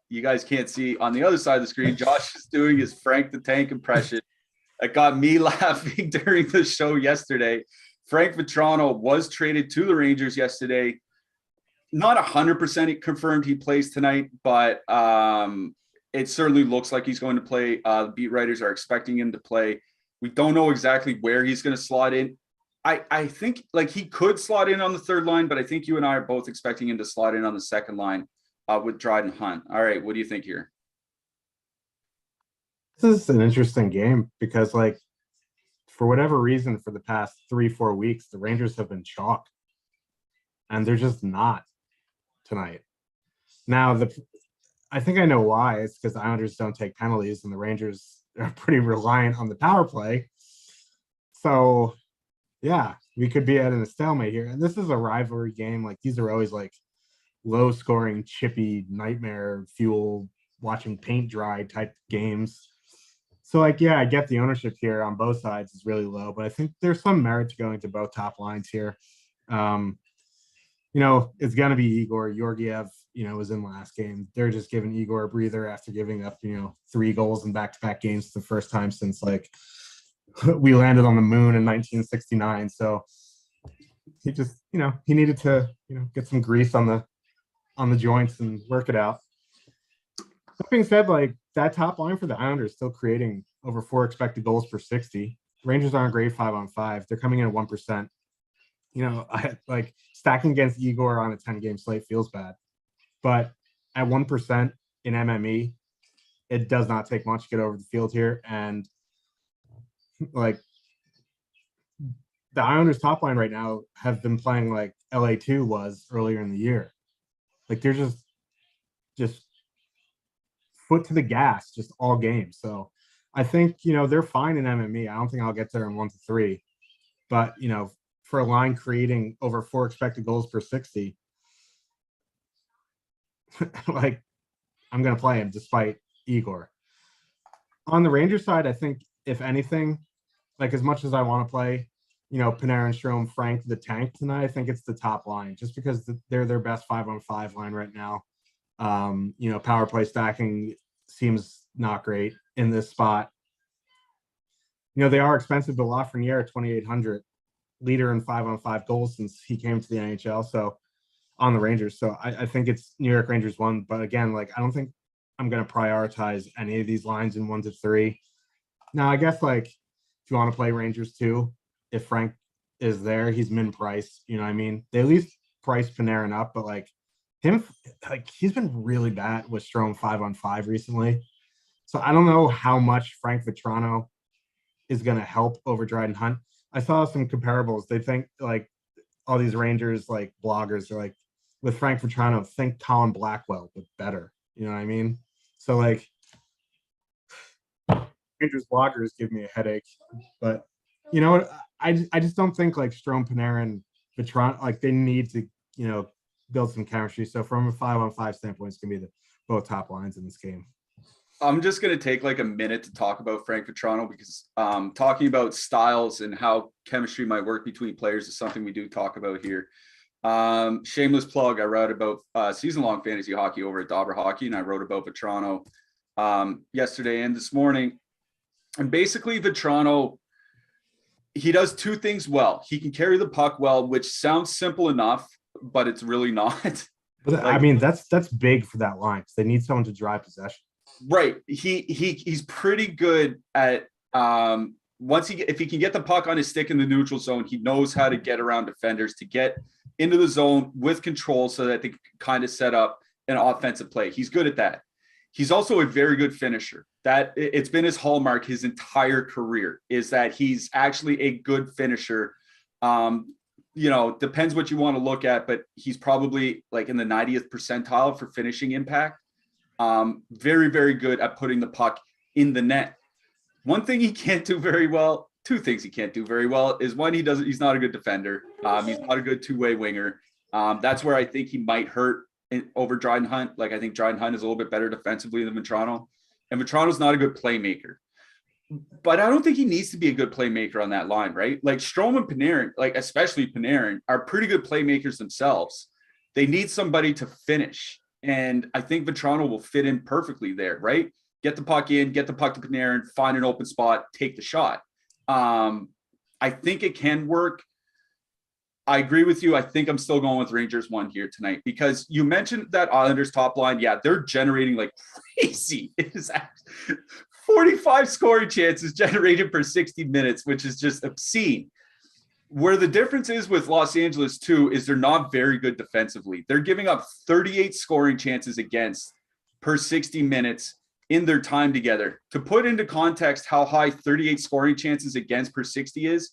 you guys can't see on the other side of the screen. Josh is doing his Frank the Tank impression. It got me laughing during the show yesterday. Frank Vetrano was traded to the Rangers yesterday. Not 100% confirmed he plays tonight, but it certainly looks like he's going to play. The beat writers are expecting him to play. We don't know exactly where he's going to slot in. I think like he could slot in on the third line, but I think you and I are both expecting him to slot in on the second line with Dryden Hunt. All right, what do you think here? This is an interesting game because, like, for whatever reason, for the past 3-4 weeks, the Rangers have been chalk, and they're just not tonight. Now, I think I know why. It's because the Islanders don't take penalties, and the Rangers are pretty reliant on the power play. So, yeah, we could be at a stalemate here. And this is a rivalry game. Like, these are always like low-scoring, chippy, nightmare fuel, watching paint dry type games. So, like, yeah, I get the ownership here on both sides is really low, but I think there's some merit to going to both top lines here. It's going to be Igor. Georgiev, was in last game. They're just giving Igor a breather after giving up, 3 goals in back-to-back games the first time since, like, we landed on the moon in 1969. So he just, he needed to, get some grease on the joints and work it out. That being said, like, that top line for the Islanders still creating over 4 expected goals per 60. Rangers aren't great 5-on-5. They're coming in at 1%. I like stacking against Igor on a 10-game slate feels bad, but at 1% in MME, it does not take much to get over the field here. And like, the Islanders top line right now have been playing like LA2 was earlier in the year. Like, they're just foot to the gas just all game. So I think, they're fine in MME. I don't think I'll get there in 1-3, but for a line creating over 4 expected goals per 60, like, I'm going to play him despite Igor. On the Rangers side, I think if anything, like, as much as I want to play, Panarin, Strome, Frank, the Tank tonight, I think it's the top line just because they're their best 5-on-5 line right now. Power play stacking seems not great in this spot. They are expensive, but Lafreniere, 2,800, leader in 5-on-5 goals since he came to the NHL. So on the Rangers. So I think it's New York Rangers 1, but again, like, I don't think I'm going to prioritize any of these lines in 1-3. Now, I guess, like, if you want to play Rangers 2, if Frank is there, he's min price, you know what I mean? They at least price Panarin up, but like him, like, he's been really bad with Strome 5-on-5 recently. So I don't know how much Frank Vetrano is going to help over Dryden Hunt. I saw some comparables. They think, like, all these Rangers, like, bloggers are like, with Frank Vetrano, think Colin Blackwell, but better. You know what I mean? So like Rangers blockers give me a headache. But you know what? I just don't think like Strome, Panarin, Vitron, like they need to, build some chemistry. So from a 5-on-5 standpoint, it's gonna be both top lines in this game. I'm just going to take like a minute to talk about Frank Vatrano because talking about styles and how chemistry might work between players is something we do talk about here. Shameless plug. I wrote about season-long fantasy hockey over at Dobber Hockey, and I wrote about Vatrano yesterday and this morning. And basically Vatrano, he does two things well. He can carry the puck well, which sounds simple enough, but it's really not. But I mean, that's big for that line because they need someone to drive possession. Right. He's pretty good at if he can get the puck on his stick in the neutral zone, he knows how to get around defenders to get into the zone with control so that they can kind of set up an offensive play. He's good at that. He's also a very good finisher. That it's been his hallmark his entire career is that he's actually a good finisher. Depends what you want to look at, but he's probably like in the 90th percentile for finishing impact. Very, very good at putting the puck in the net. One thing he can't do very well, two things he can't do very well is one, he's not a good defender. He's not a good two-way winger. That's where I think he might hurt over Dryden Hunt. Like I think Dryden Hunt is a little bit better defensively than Vatrano, and Vatrano's not a good playmaker. But I don't think he needs to be a good playmaker on that line, right? Like Strome and Panarin, like especially Panarin, are pretty good playmakers themselves. They need somebody to finish. And I think Vatrano will fit in perfectly there, right? Get the puck in, get the puck to Panarin, find an open spot, take the shot. I think it can work. I agree with you. I think I'm still going with Rangers 1 here tonight because you mentioned that Islanders top line. Yeah, they're generating like crazy. It is 45 scoring chances generated per 60 minutes, which is just obscene. Where the difference is with Los Angeles too is they're not very good defensively. They're giving up 38 scoring chances against per 60 minutes in their time together. To put into context how high 38 scoring chances against per 60 is,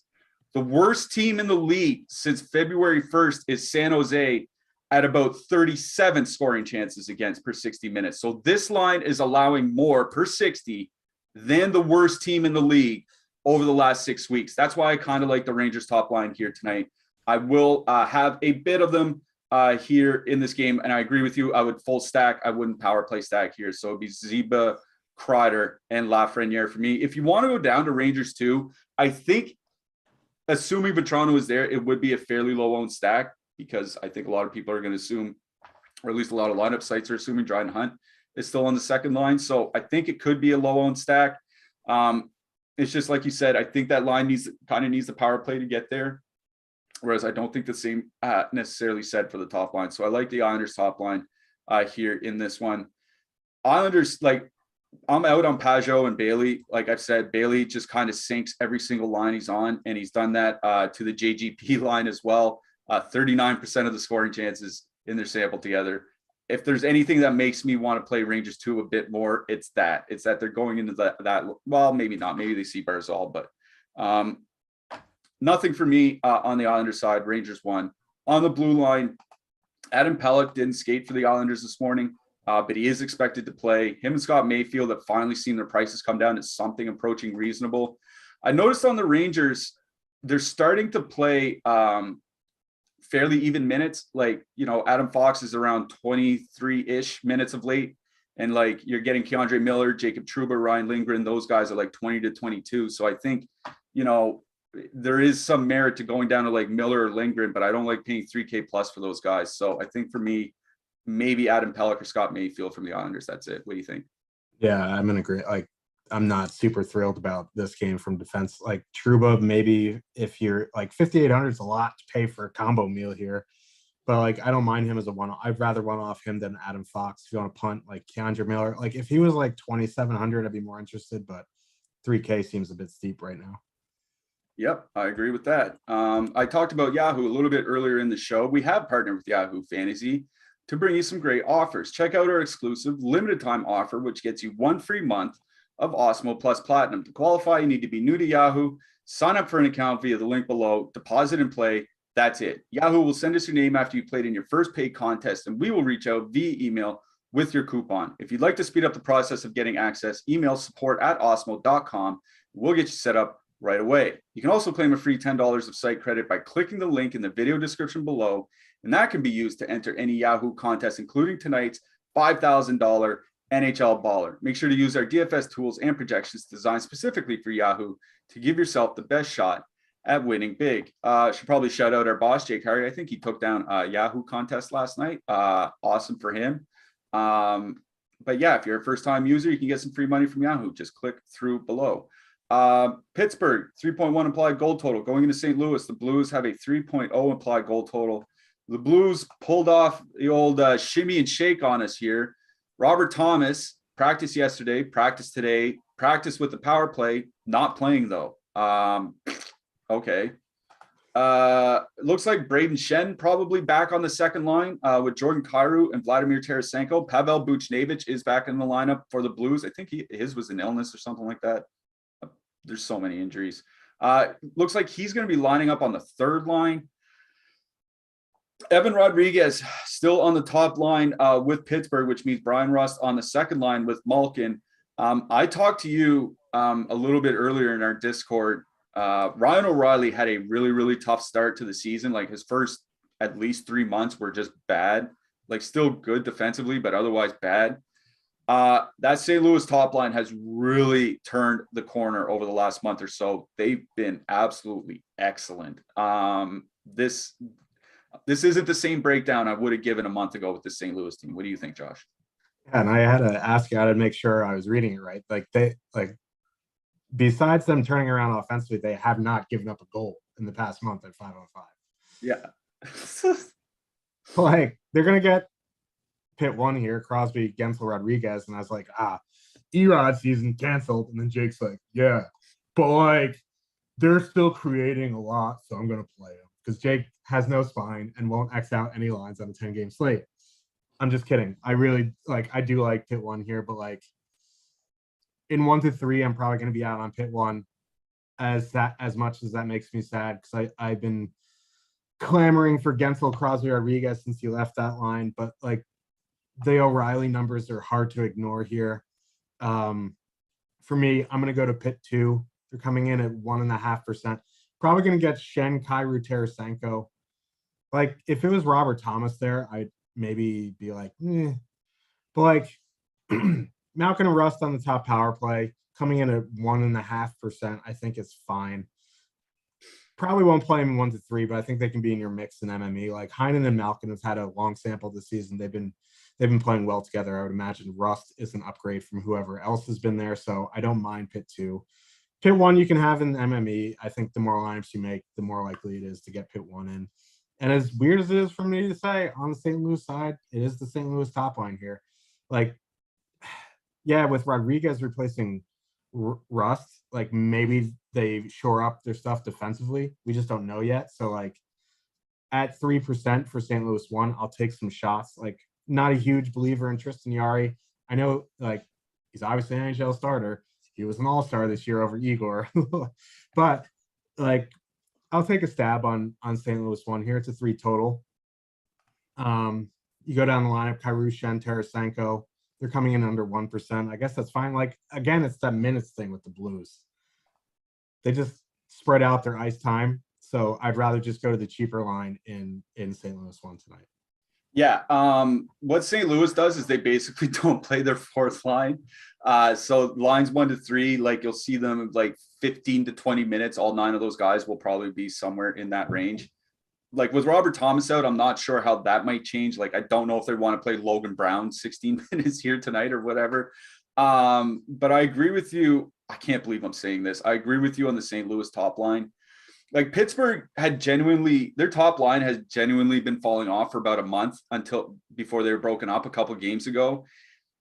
the worst team in the league since February 1st is San Jose at about 37 scoring chances against per 60 minutes. So this line is allowing more per 60 than the worst team in the league over the last 6 weeks. That's why I kind of like the Rangers top line here tonight. I will have a bit of them here in this game. And I agree with you. I would full stack. I wouldn't power play stack here. So it'd be Ziba, Kreider, and Lafreniere for me. If you want to go down to Rangers 2, I think assuming Vatrano is there, it would be a fairly low owned stack because I think a lot of people are going to assume, or at least a lot of lineup sites are assuming Dryden Hunt is still on the second line. So I think it could be a low owned stack. It's just like you said, I think that line needs the power play to get there. Whereas I don't think the same necessarily said for the top line. So I like the Islanders top line here in this one. Islanders, like I'm out on Pajot and Bailey. Like I've said, Bailey just kind of sinks every single line he's on. And he's done that to the JGP line as well. 39% of the scoring chances in their sample together. If there's anything that makes me want to play Rangers 2 a bit more, it's that they're going into that. Well, maybe not. Maybe they see Barzal, but nothing for me on the Islanders side. Rangers 1 on the blue line. Adam Pelech didn't skate for the Islanders this morning, but he is expected to play. Him and Scott Mayfield have finally seen their prices come down to something approaching reasonable. I noticed on the Rangers, they're starting to play fairly even minutes. Like, Adam Fox is around 23-ish minutes of late. And like you're getting Keandre Miller, Jacob Trouba, Ryan Lindgren, those guys are like 20 to 22. So I think, there is some merit to going down to like Miller or Lindgren, but I don't like paying $3K plus for those guys. So I think for me, maybe Adam Pelech or Scott Mayfield from the Islanders. That's it. What do you think? Yeah, I'm going to agree. Like, I'm not super thrilled about this game from defense. Like Trouba, maybe if you're like 5,800 is a lot to pay for a combo meal here, but like I don't mind him as a one. I'd rather one off him than Adam Fox. If you want to punt like Keandre Miller, like if he was like 2,700, I'd be more interested. But 3K seems a bit steep right now. Yep, I agree with that. I talked about Yahoo a little bit earlier in the show. We have partnered with Yahoo Fantasy to bring you some great offers. Check out our exclusive limited time offer, which gets you 1 free month of Awesemo Plus Platinum. To qualify, you need to be new to Yahoo, sign up for an account via the link below, deposit and play. That's it. Yahoo will send us your name after you played in your first paid contest, and we will reach out via email with your coupon. If you'd like to speed up the process of getting access, email support@awesemo.com. We'll get you set up right away. You can also claim a free $10 of site credit by clicking the link in the video description below, and that can be used to enter any Yahoo contest, including tonight's $5,000 NHL Baller. Make sure to use our DFS tools and projections designed specifically for Yahoo to give yourself the best shot at winning big. Should probably shout out our boss, Jake Harry. I think he took down a Yahoo contest last night. Awesome for him. But yeah, if you're a first-time user, you can get some free money from Yahoo. Just click through below. Pittsburgh, 3.1 implied goal total. Going into St. Louis, the Blues have a 3.0 implied goal total. The Blues pulled off the old shimmy and shake on us here. Robert Thomas practiced yesterday, practiced today, practiced with the power play, not playing though. Okay. Looks like Braden Shen probably back on the second line with Jordan Kyrou and Vladimir Tarasenko. Pavel Buchnevich is back in the lineup for the Blues. I think his was an illness or something like that. There's so many injuries. Looks like he's going to be lining up on the third line. Evan Rodriguez still on the top line with Pittsburgh, which means Brian Rust on the second line with Malkin. I talked to you a little bit earlier in our Discord. Ryan O'Reilly had a really, really tough start to the season. Like his first at least 3 months were just bad, like still good defensively, but otherwise bad. That St. Louis top line has really turned the corner over the last month or so. They've been absolutely excellent. This isn't the same breakdown I would have given a month ago with the St. Louis team. What do you think, Josh? Yeah, and I had to ask you how to make sure I was reading it right. Besides them turning around offensively, they have not given up a goal in the past month at 505. Yeah. They're going to get Pitt 1 here, Crosby, Gensel, Rodriguez. And I was like, Erod season canceled. And then Jake's like, yeah, but they're still creating a lot. So I'm going to play them because Jake has no spine and won't X out any lines on a 10-game slate. I'm just kidding. I really I do like Pitt 1 here, but in 1 to 3, I'm probably going to be out on Pitt 1 as much as that makes me sad because I've been clamoring for Gensel, Crosby, Rodriguez since he left that line. But the O'Reilly numbers are hard to ignore here. For me, I'm going to go to Pitt 2. They're coming in at 1.5%. Probably going to get Shen, Kyrou, Tarasenko. If it was Robert Thomas there, I'd maybe be like, But Malkin and Rust on the top power play, coming in at 1.5%, I think is fine. Probably won't play him in 1 to 3, but I think they can be in your mix in MME. Heinen and Malkin have had a long sample this season. They've been playing well together. I would imagine Rust is an upgrade from whoever else has been there, so I don't mind Pitt 2. Pitt 1 you can have in MME. I think the more lineups you make, the more likely it is to get Pitt 1 in. And as weird as it is for me to say, on the St. Louis side, it is the St. Louis top line here. Yeah, with Rodriguez replacing Rust, maybe they shore up their stuff defensively. We just don't know yet. So at 3% for St. Louis 1, I'll take some shots. Not a huge believer in Tristan Jarry. I know he's obviously an NHL starter. He was an all-star this year over Igor. But I'll take a stab on St. Louis 1 here. It's a 3 total. You go down the lineup, Kyrou, Shen, Tarasenko. They're coming in under 1%. I guess that's fine. Again, it's that minutes thing with the Blues. They just spread out their ice time. So I'd rather just go to the cheaper line in St. Louis 1 tonight. Yeah. What St. Louis does is they basically don't play their fourth line. So lines 1 to 3, you'll see them 15 to 20 minutes. All 9 of those guys will probably be somewhere in that range. With Robert Thomas out, I'm not sure how that might change. I don't know if they want to play Logan Brown 16 minutes here tonight or whatever. But I agree with you. I can't believe I'm saying this. I agree with you on the St. Louis top line. Pittsburgh their top line has genuinely been falling off for about a month before they were broken up a couple games ago.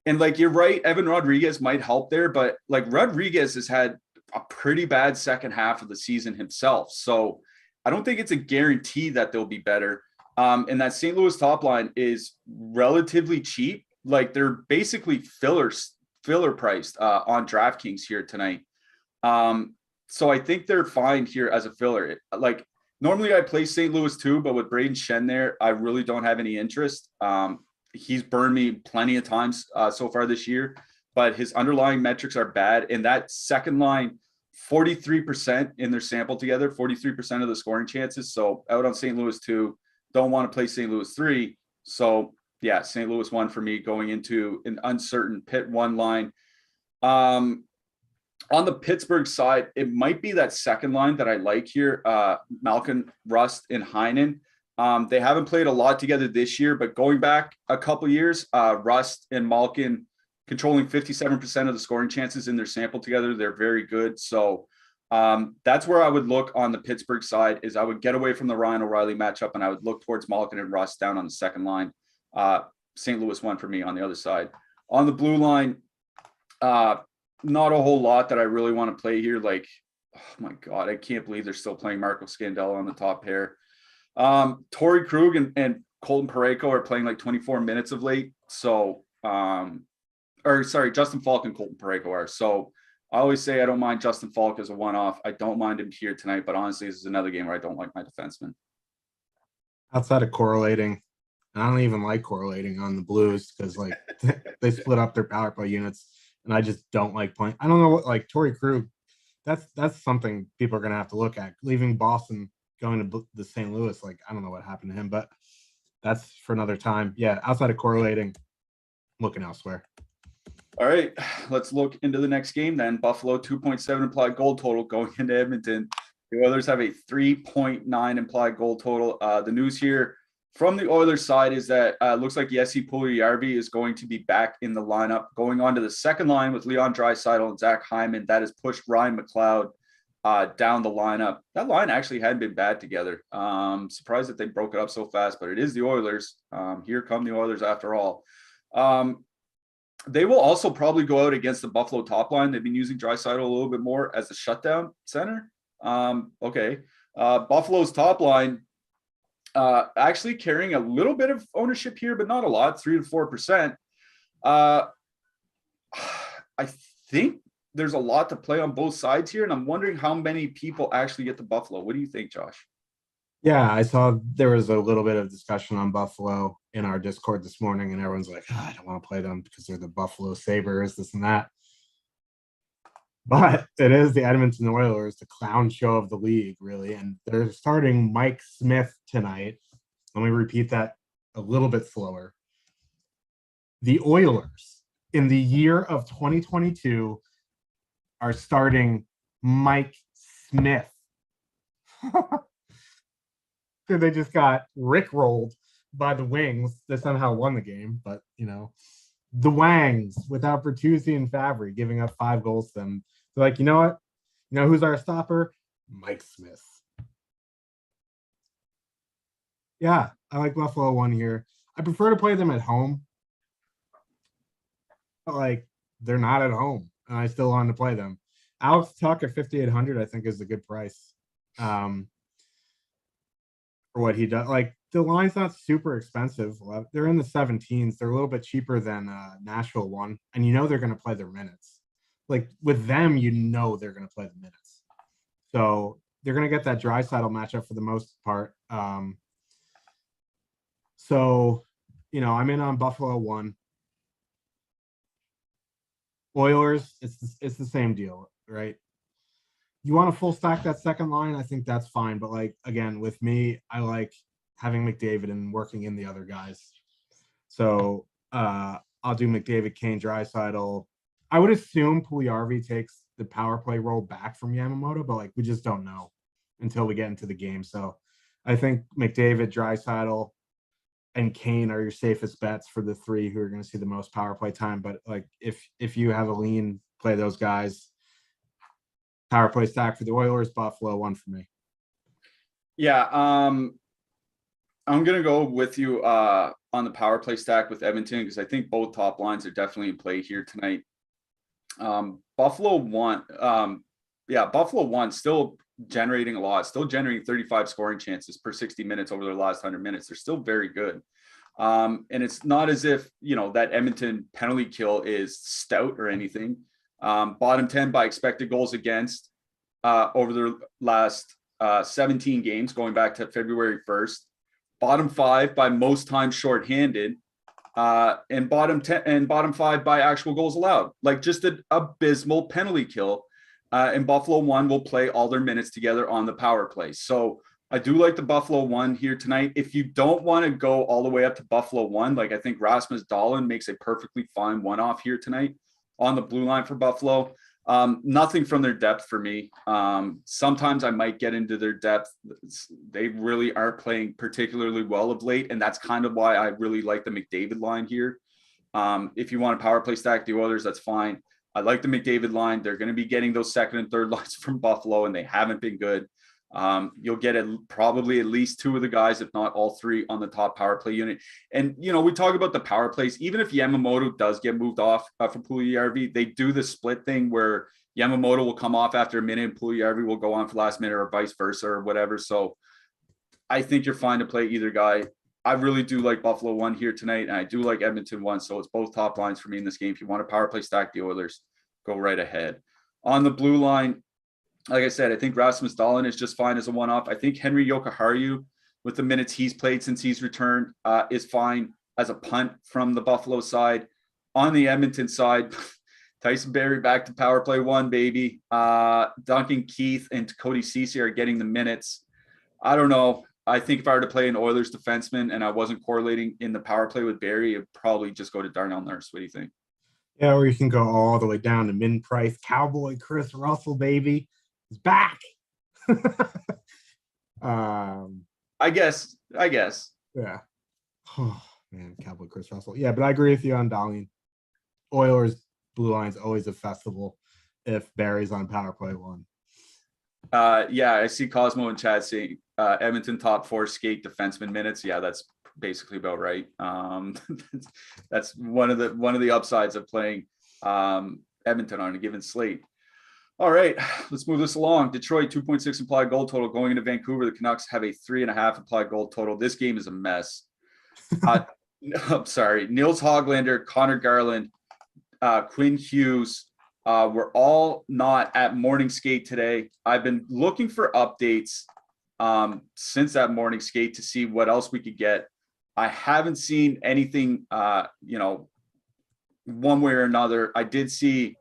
And you're right, Evan Rodriguez might help there, but Rodriguez has had a pretty bad second half of the season himself. So I don't think it's a guarantee that they'll be better. And that St. Louis top line is relatively cheap. They're basically filler priced on DraftKings here tonight. So I think they're fine here as a filler. Normally I play St. Louis too, but with Braden Shen there, I really don't have any interest. he's burned me plenty of times so far this year, but his underlying metrics are bad. And that second line, 43% in their sample together, 43% of the scoring chances. So out on St. Louis 2, don't want to play St. Louis 3. So yeah, St. Louis 1 for me going into an uncertain Pitt 1 line. On the Pittsburgh side, it might be that second line that I like here. Malkin, Rust, and Heinen. They haven't played a lot together this year, but going back a couple years, Rust and Malkin controlling 57% of the scoring chances in their sample together. They're very good. So that's where I would look on the Pittsburgh side. Is I would get away from the Ryan O'Reilly matchup and I would look towards Malkin and Rust down on the second line. St. Louis 1 for me on the other side. On the blue line, not a whole lot that I really want to play here. Like, oh my God, I can't believe they're still playing Marco Scandella on the top pair. Torrey Krug and Colton Parayko are playing like 24 minutes of late. So, Justin Falk and Colton Parayko are. So I always say I don't mind Justin Falk as a one-off. I don't mind him here tonight, but honestly, this is another game where I don't like my defenseman. Outside of correlating, I don't even like correlating on the Blues because like they split up their power play units. And I just don't like playing. I don't know what, like Torrey Krug, that's something people are going to have to look at. Leaving Boston, going to the St. Louis, like, I don't know what happened to him, but that's for another time. Yeah, outside of correlating, looking elsewhere. All right, let's look into the next game then. Buffalo, 2.7 implied goal total going into Edmonton. The Oilers have a 3.9 implied goal total. The news here from the Oilers side is that looks like Jesse Puljujärvi is going to be back in the lineup, going on to the second line with Leon Draisaitl and Zach Hyman. That has pushed Ryan McLeod down the lineup. That line actually hadn't been bad together. Surprised that they broke it up so fast, but it is the Oilers. Here come the Oilers after all. They will also probably go out against the Buffalo top line. They've been using Draisaitl a little bit more as a shutdown center. Buffalo's top line, actually carrying a little bit of ownership here, but not a lot, 3 to 4%. I think there's a lot to play on both sides here, and I'm wondering how many people actually get to Buffalo. What do you think, Josh? Yeah, I saw there was a little bit of discussion on Buffalo in our Discord this morning, and everyone's like, I don't want to play them because they're the Buffalo Sabres, this and that. But it is the Edmonton Oilers, the clown show of the league, really. And they're starting Mike Smith tonight. Let me repeat that a little bit slower. The Oilers in the year of 2022 are starting Mike Smith. They just got rickrolled by the Wings. They somehow won the game, but, you know, the Wangs without Bertuzzi and Favre giving up 5 goals to them. They're like, you know what? You know who's our stopper? Mike Smith. Yeah, I like Buffalo 1 here. I prefer to play them at home. But like, they're not at home, and I still want to play them. Alex Tuck at 5,800, I think, is a good price. For what he does. Like, the line's not super expensive. They're in the 17s. They're a little bit cheaper than Nashville 1, and you know they're going to play their minutes. Like, with them, you know they're going to play the minutes. So they're going to get that Draisaitl matchup for the most part. So, you know, I'm in on Buffalo 1. Oilers, it's the same deal, right? You want to full stack that second line, I think that's fine. But, like, again, with me, I like having McDavid and working in the other guys. So I'll do McDavid, Kane, Draisaitl. I would assume Puljujärvi takes the power play role back from Yamamoto, but, like, we just don't know until we get into the game. So I think McDavid, Draisaitl, and Kane are your safest bets for the 3 who are going to see the most power play time. But, like, if you have a lean, play those guys. Power play stack for the Oilers, Buffalo 1 for me. Yeah, I'm going to go with you on the power play stack with Edmonton because I think both top lines are definitely in play here tonight. Buffalo 1, Buffalo 1 still generating a lot, still generating 35 scoring chances per 60 minutes over their last 100 minutes. They're still very good. And it's not as if, you know, that Edmonton penalty kill is stout or anything. Bottom 10 by expected goals against over their last 17 games going back to February 1st. Bottom 5 by most times shorthanded. and bottom 10 and bottom 5 by actual goals allowed. Like just an abysmal penalty kill. And Buffalo 1 will play all their minutes together on the power play. So I do like the Buffalo 1 here tonight. If you don't want to go all the way up to Buffalo 1, like I think Rasmus Dahlin makes a perfectly fine one-off here tonight on the blue line for Buffalo. Nothing from their depth for me. Sometimes I might get into their depth. They really aren't playing particularly well of late, and that's kind of why I really like the McDavid line here. If you want a power play stack the Oilers, that's fine. I like the McDavid line. They're going to be getting those second and third lines from Buffalo, and they haven't been good. You'll get probably at least 2 of the guys, if not all 3, on the top power play unit. And, we talk about the power plays. Even if Yamamoto does get moved off from Puljujarvi, they do the split thing where Yamamoto will come off after a minute and Puljujarvi will go on for the last minute or vice versa or whatever. So I think you're fine to play either guy. I really do like Buffalo 1 here tonight, and I do like Edmonton 1. So it's both top lines for me in this game. If you want to power play stack the Oilers, go right ahead. On the blue line, like I said, I think Rasmus Dahlin is just fine as a one-off. I think Henry Jokiharju, with the minutes he's played since he's returned, is fine as a punt from the Buffalo side. On the Edmonton side, Tyson Barrie back to power play 1, baby. Duncan Keith and Cody Ceci are getting the minutes. I don't know. I think if I were to play an Oilers defenseman and I wasn't correlating in the power play with Barrie, it'd probably just go to Darnell Nurse. What do you think? Yeah, or you can go all the way down to min price. Cowboy Chris Russell, baby. He's back. I guess. Yeah. Oh, man, Cowboy Chris Russell. Yeah, but I agree with you on Dahlin. Oilers blue line's always a festival if Barry's on power play 1. Yeah, I see Cosmo and Chad saying Edmonton top 4 skate defenseman minutes. Yeah, that's basically about right. That's one of the upsides of playing Edmonton on a given slate. All right, let's move this along. Detroit 2.6 implied goal total going into Vancouver. The Canucks have a 3.5 implied goal total. This game is a mess. I'm sorry. Nils Höglander, Connor Garland, Quinn Hughes were all not at morning skate today. I've been looking for updates since that morning skate to see what else we could get. I haven't seen anything, one way or another. I did see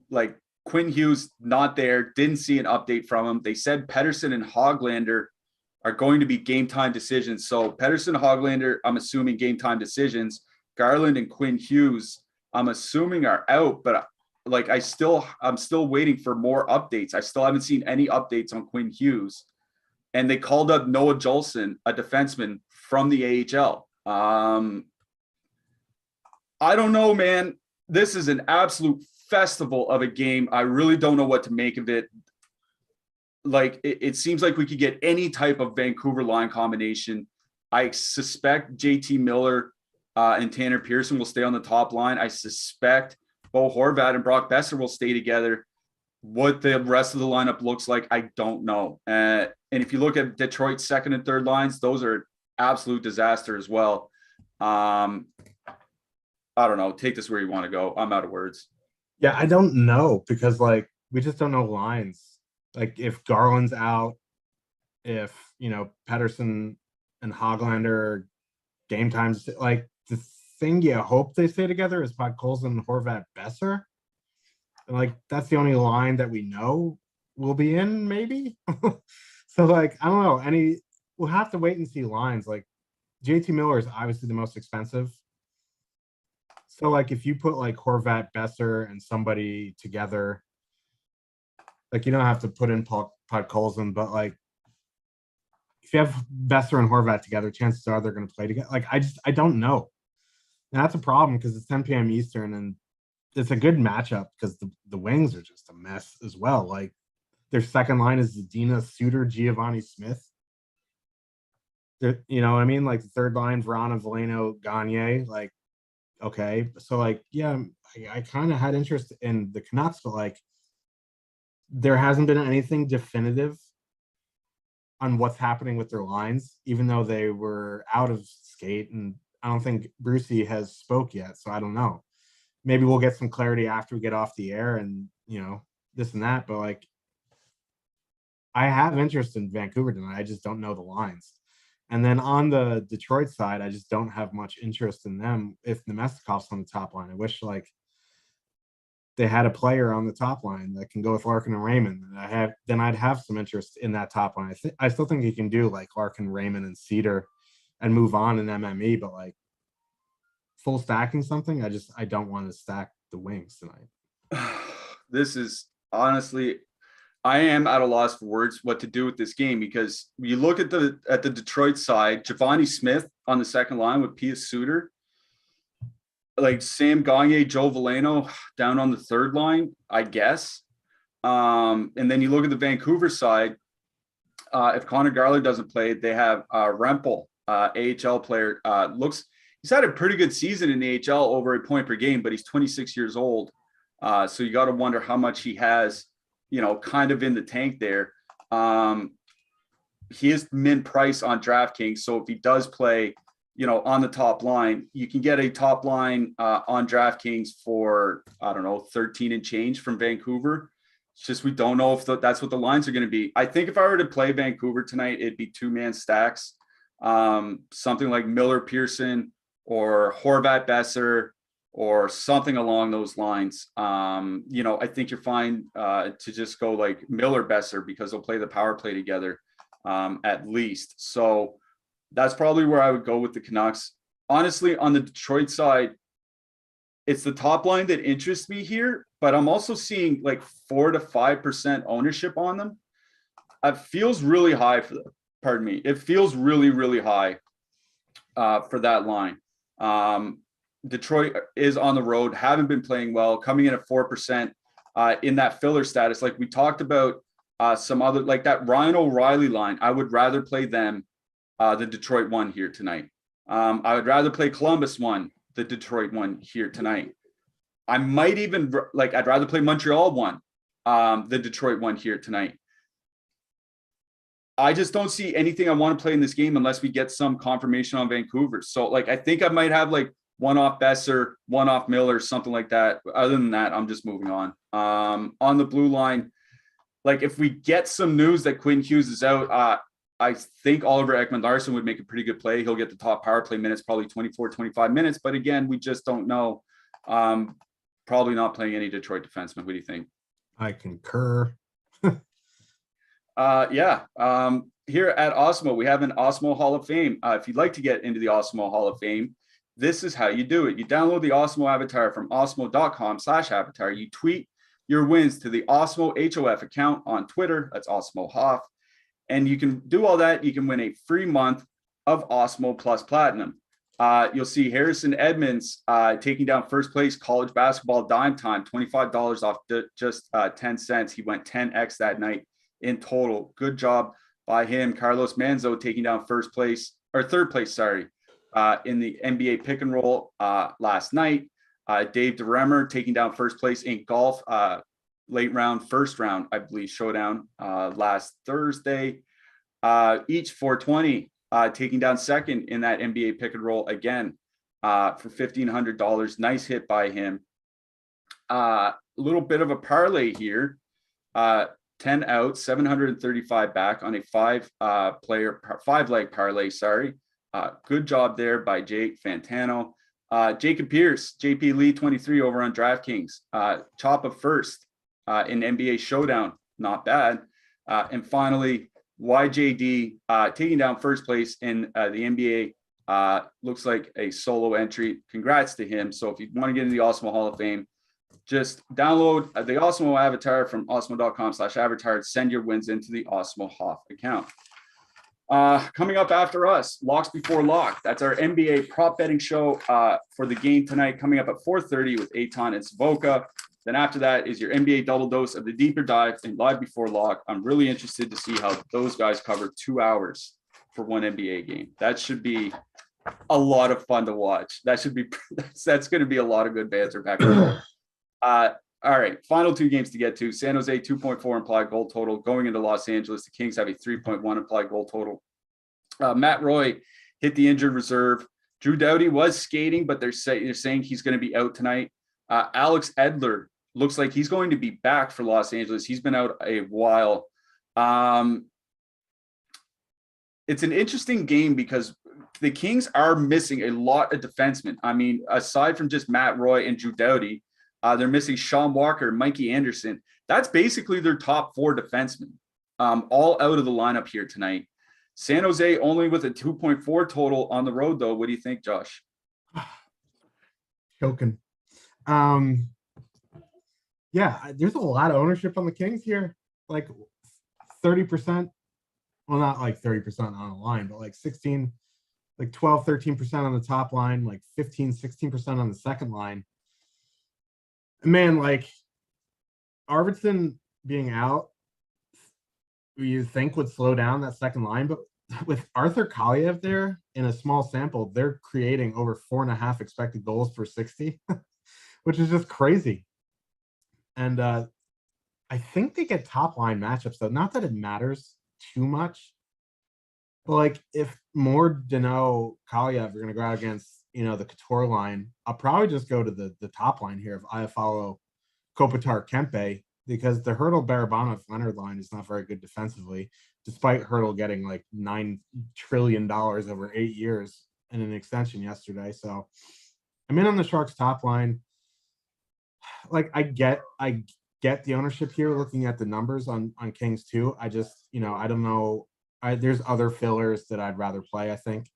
like Quinn Hughes not there, didn't see an update from him. They said Pettersson and Höglander are going to be game time decisions. So Pettersson, Höglander, I'm assuming game time decisions. Garland and Quinn Hughes, I'm assuming are out, but like I'm still waiting for more updates. I still haven't seen any updates on Quinn Hughes. And they called up Noah Jolson, a defenseman from the AHL. I don't know, man. This is an absolute festival of a game. I really don't know what to make of it. Like it seems like we could get any type of Vancouver line combination. I suspect JT Miller and Tanner Pearson will stay on the top line. I suspect Bo Horvat and Brock Besser will stay together. What the rest of the lineup looks like, I don't know. And if you look at Detroit's second and third lines, those are absolute disaster as well. I don't know. Take this where you want to go. I'm out of words. Yeah, I don't know because we just don't know lines. Like if Garland's out, if Pettersson and Höglander game times, like the thing you hope they stay together is Podkolzin, Horvat, Besser. And that's the only line that we know will be in, maybe. So I don't know. We'll have to wait and see lines. Like JT Miller is obviously the most expensive. So if you put Horvat, Besser, and somebody together, you don't have to put in Podkolzin, but if you have Besser and Horvat together, chances are they're going to play together. I don't know. And that's a problem because it's 10 p.m. Eastern, and it's a good matchup because the wings are just a mess as well. Their second line is Zadina, Suter, Giovanni Smith. You know what I mean? The third line, Verona, Veleno, Gagne. Okay. So yeah, I kind of had interest in the Canucks, but there hasn't been anything definitive on what's happening with their lines, even though they were out of skate. And I don't think Brucey has spoke yet. So I don't know. Maybe we'll get some clarity after we get off the air and, this and that. But I have interest in Vancouver tonight. I just don't know the lines. And then on the Detroit side, I just don't have much interest in them if Nemestikov's on the top line. I wish like they had a player on the top line that can go with Larkin and Raymond. Then I'd have some interest in that top line. I still think you can do like Larkin, Raymond, and Cedar and move on in MME, but like full stacking something, I don't want to stack the wings tonight. This is honestly, I am at a loss for words what to do with this game, because you look at the Detroit side, Giovanni Smith on the second line with Pius Suter, like Sam Gagner, Joe Veleno down on the third line, I guess. And then you look at the Vancouver side, if Connor Garland doesn't play, they have Rempel, AHL player, he's had a pretty good season in the AHL, over a point per game, but he's 26 years old. So you got to wonder how much he has, kind of in the tank there. He is min price on DraftKings. So if he does play, on the top line, you can get a top line on DraftKings for, 13 and change from Vancouver. It's just, we don't know if that's what the lines are going to be. I think if I were to play Vancouver tonight, it'd be 2-man stacks. Something like Miller Pearson or Horvat Besser or something along those lines. I think you're fine to just go like Miller Besser, because they'll play the power play together at least. So that's probably where I would go with the Canucks. Honestly, on the Detroit side, it's the top line that interests me here, but I'm also seeing like 4 to 5% ownership on them. It feels really high for them. Pardon me. It feels really, really high for that line. Detroit is on the road, haven't been playing well, coming in at 4% in that filler status. Like we talked about some other, like that Ryan O'Reilly line, I would rather play them, the Detroit one here tonight. I would rather play Columbus one, the Detroit one here tonight. I might even, I'd rather play Montreal one, the Detroit one here tonight. I just don't see anything I want to play in this game unless we get some confirmation on Vancouver. So I think I might have one off Besser, one off Miller, something like that. Other than that, I'm just moving on. On the blue line, if we get some news that Quinn Hughes is out, I think Oliver Ekman-Larsson would make a pretty good play. He'll get the top power play minutes, probably 24, 25 minutes. But again, we just don't know. Probably not playing any Detroit defensemen. What do you think? I concur. Here at Awesemo, we have an Awesemo Hall of Fame. If you'd like to get into the Awesemo Hall of Fame, this is how you do it. You download the Awesemo avatar from awesemo.com/avatar. You tweet your wins to the Awesemo HOF account on Twitter. That's Awesemo Hoff. And you can do all that. You can win a free month of Awesemo Plus Platinum. You'll see Harrison Edmonds taking down first place college basketball dime time, $25 off just 10 cents. He went 10x that night in total. Good job by him. Carlos Manzo taking down third place, in the NBA pick and roll last night. Dave DeRemer taking down first place in golf, first round, I believe, showdown last Thursday. Each 420 taking down second in that NBA pick and roll again for $1,500. Nice hit by him. A little bit of a parlay here. 10 out, 735 back on a 5-leg parlay. Good job there by Jake Fantano. Jacob Pierce, JP Lee 23 over on DraftKings. Chop of first in NBA Showdown. Not bad. And finally, YJD taking down first place in the NBA. Looks like a solo entry. Congrats to him. So if you want to get into the Awesemo Hall of Fame, just download the Awesemo avatar from awesemo.com/avatar. Send your wins into the Awesemo Hoff account. Coming up after us, Locks Before Lock. That's our NBA prop betting show for the game tonight, coming up at 4:30 with Eitan and Savoca. Then after that is your NBA double dose of the deeper dive and Live Before Lock. I'm really interested to see how those guys cover 2 hours for one NBA game. That should be a lot of fun to watch. That's going to be a lot of good banter back and forth. All right, final 2 games to get to. San Jose 2.4 implied goal total going into Los Angeles. The Kings have a 3.1 implied goal total. Matt Roy hit the injured reserve. Drew Doughty was skating, but they're saying he's going to be out tonight. Alex Edler looks like he's going to be back for Los Angeles. He's been out a while. it's an interesting game because the Kings are missing a lot of defensemen. I mean, aside from just Matt Roy and Drew Doughty, they're missing Sean Walker, Mikey Anderson. That's basically their top 4 defensemen, all out of the lineup here tonight. San Jose only with a 2.4 total on the road, though. What do you think, Josh? Choking. Yeah, there's a lot of ownership on the Kings here. Like 30%. Well, not like 30% on the line, but like 16, like 12, 13% on the top line, like 15, 16% on the second line. Man, like Arvidsson being out, you think would slow down that second line, but with Arthur Kaliev there in a small sample, they're creating over 4.5 expected goals per 60, which is just crazy. And I think they get top line matchups though. Not that it matters too much, but like if more Danault, Kaliev are going to go out against, the Couture line, I'll probably just go to the top line here if I follow Kopitar Kempe, because the Hurdle Barabanov Leonard line is not very good defensively, despite Hurdle getting like $9 trillion over 8 years in an extension yesterday. So I'm in on the Sharks top line. Like I get the ownership here looking at the numbers on Kings too. I just, I don't know. There's other fillers that I'd rather play, I think.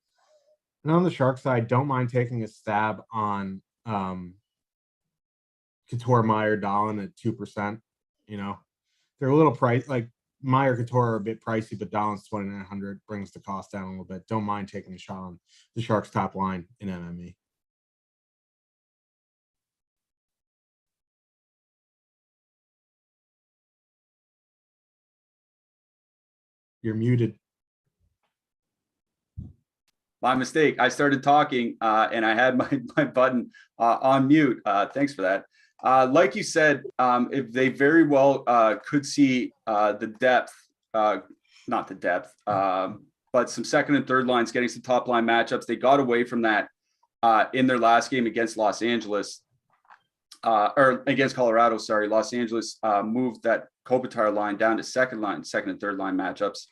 And on the Shark side, don't mind taking a stab on Couture, Meyer, Dahlin at 2%. They're a little price, like Meyer, Couture are a bit pricey, but Dahlin's 2,900 brings the cost down a little bit. Don't mind taking a shot on the Sharks top line in MME. You're muted. My mistake. I started talking and I had my button on mute. Thanks for that. Like you said, if they very well could see the depth, not the depth, but some second and third lines getting some top line matchups. They got away from that in their last game against Los Angeles, or against Colorado. Sorry, Los Angeles moved that Kopitar line down to second and third line matchups.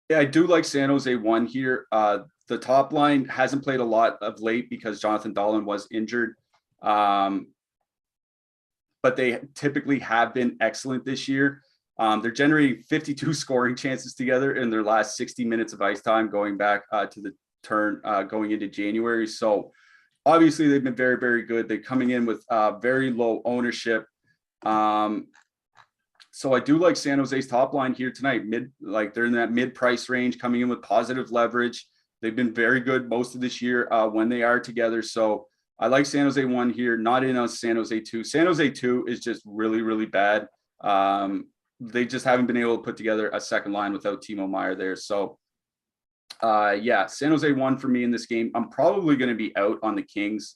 Yeah, I do like San Jose 1 here. The top line hasn't played a lot of late because Jonathan Dahlin was injured. But they typically have been excellent this year. They're generating 52 scoring chances together in their last 60 minutes of ice time, going back to the turn going into January. So obviously they've been very, very good. They're coming in with very low ownership. So I do like San Jose's top line here tonight. They're in that mid price range, coming in with positive leverage. They've been very good most of this year when they are together. So I like San Jose 1 here, not in on San Jose 2. San Jose 2 is just really, really bad. They just haven't been able to put together a second line without Timo Meier there. So yeah, San Jose 1 for me in this game. I'm probably going to be out on the Kings.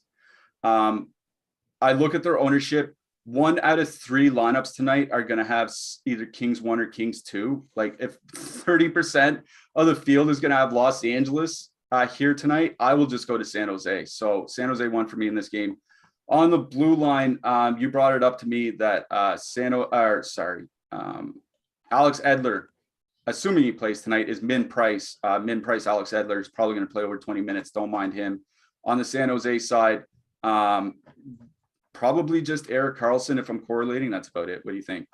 I look at their ownership. 1 out of 3 lineups tonight are going to have either Kings 1 or Kings 2. Like if 30% of the field is going to have Los Angeles here tonight, I will just go to San Jose. So San Jose 1 for me in this game. On the blue line, you brought it up to me that Alex Edler, assuming he plays tonight, is min price. Min price Alex Edler is probably going to play over 20 minutes. Don't mind him. On the San Jose side, probably just Erik Karlsson if I'm correlating. That's about it. What do you think?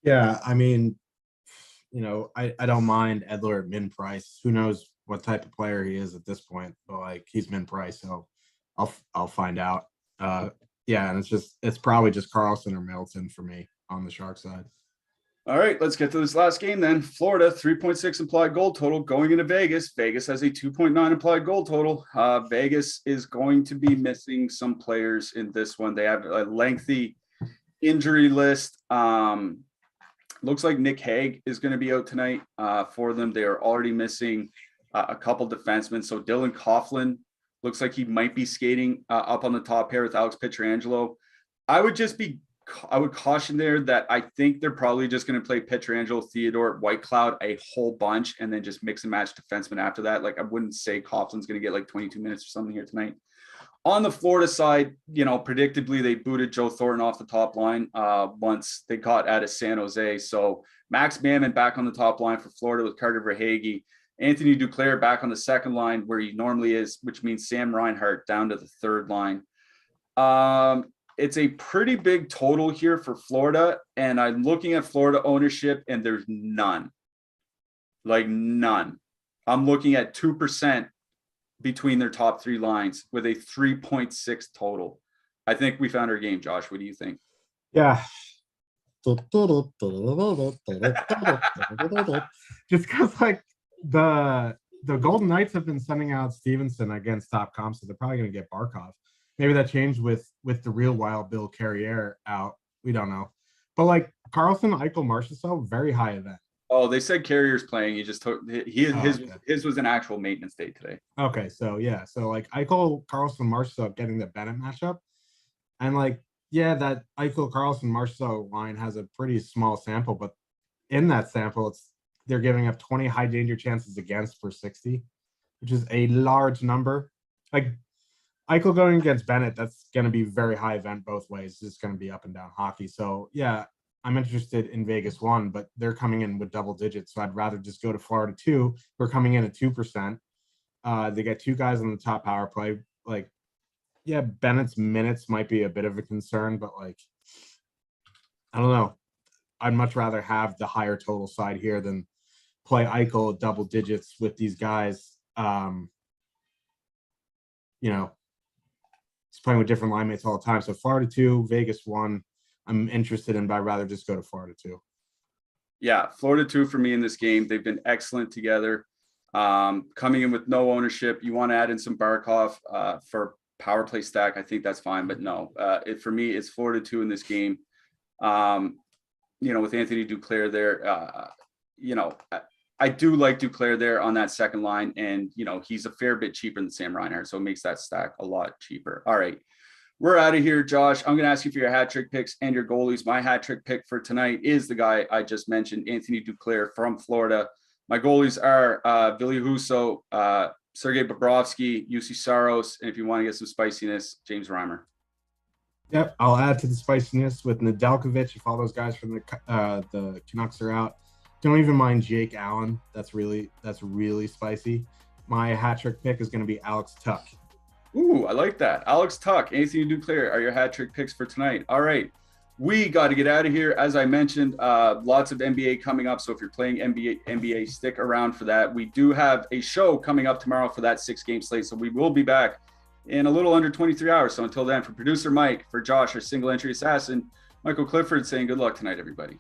Yeah, I mean, I don't mind Edler at min price. Who knows what type of player he is at this point, but like he's min price, so I'll find out. Yeah, and it's probably just Karlsson or Middleton for me on the Shark side. All right, let's get to this last game then. Florida, 3.6 implied goal total going into Vegas. Vegas has a 2.9 implied goal total. Vegas is going to be missing some players in this one. They have a lengthy injury list. Looks like Nick Hague is going to be out tonight for them. They are already missing a couple defensemen. So Dylan Coughlin looks like he might be skating up on the top pair with Alex Pietrangelo. I would caution there that I think they're probably just going to play Pietrangelo, Theodore, Whitecloud a whole bunch and then just mix and match defensemen after that. Like I wouldn't say Coughlin's going to get like 22 minutes or something here tonight. On the Florida side, predictably, they booted Joe Thornton off the top line once they got out of San Jose. So Max Mammon back on the top line for Florida with Carter Verhaeghe. Anthony Duclair back on the second line where he normally is, which means Sam Reinhart down to the third line. It's a pretty big total here for Florida, and I'm looking at Florida ownership, and there's none. Like none. I'm looking at 2% between their top three lines with a 3.6 total. I think we found our game, Josh. What do you think? Yeah. Just because like the Golden Knights have been sending out Stevenson against top comps, so they're probably going to get Barkov. Maybe that changed with the real wild Bill Carrier out. We don't know. But like Carlson, Eichel, Marchessault, very high event. Oh, they said Carrier's playing. He just took his was an actual maintenance day today. Okay, so yeah, so like Eichel, Carlson, Marchessault getting the Bennett matchup, and like that Eichel, Carlson, Marchessault line has a pretty small sample, but in that sample, they're giving up 20 high danger chances against for 60, which is a large number. Like Eichel going against Bennett, that's going to be very high event both ways. It's going to be up and down hockey. So yeah, I'm interested in Vegas 1, but they're coming in with double digits. So I'd rather just go to Florida 2. We're coming in at 2%. They get two guys on the top power play. Like, yeah, Bennett's minutes might be a bit of a concern, but like, I don't know. I'd much rather have the higher total side here than play Eichel double digits with these guys. He's playing with different line mates all the time. So Florida 2, Vegas 1. I'm interested in, but I'd rather just go to Florida 2. Yeah, Florida 2 for me in this game. They've been excellent together. Coming in with no ownership. You want to add in some Barkov for power play stack. I think that's fine, but no. For me, it's Florida 2 in this game. With Anthony Duclair there, I do like Duclair there on that second line, and he's a fair bit cheaper than Sam Reinhart, so it makes that stack a lot cheaper. All right. We're out of here, Josh. I'm going to ask you for your hat trick picks and your goalies. My hat trick pick for tonight is the guy I just mentioned, Anthony Duclair from Florida. My goalies are Ville Husso, Sergei Bobrovsky, UC Saros, and if you want to get some spiciness, James Reimer. Yep, I'll add to the spiciness with Nedeljkovic if all those guys from the Canucks are out. Don't even mind Jake Allen. That's really spicy. My hat trick pick is going to be Alex Tuck. Ooh, I like that. Alex Tuck, Anthony Duclair are your hat trick picks for tonight. All right. We got to get out of here. As I mentioned, lots of NBA coming up. So if you're playing NBA, stick around for that. We do have a show coming up tomorrow for that 6-game slate. So we will be back in a little under 23 hours. So until then, for producer Mike, for Josh, our single entry assassin, Michael Clifford saying good luck tonight, everybody.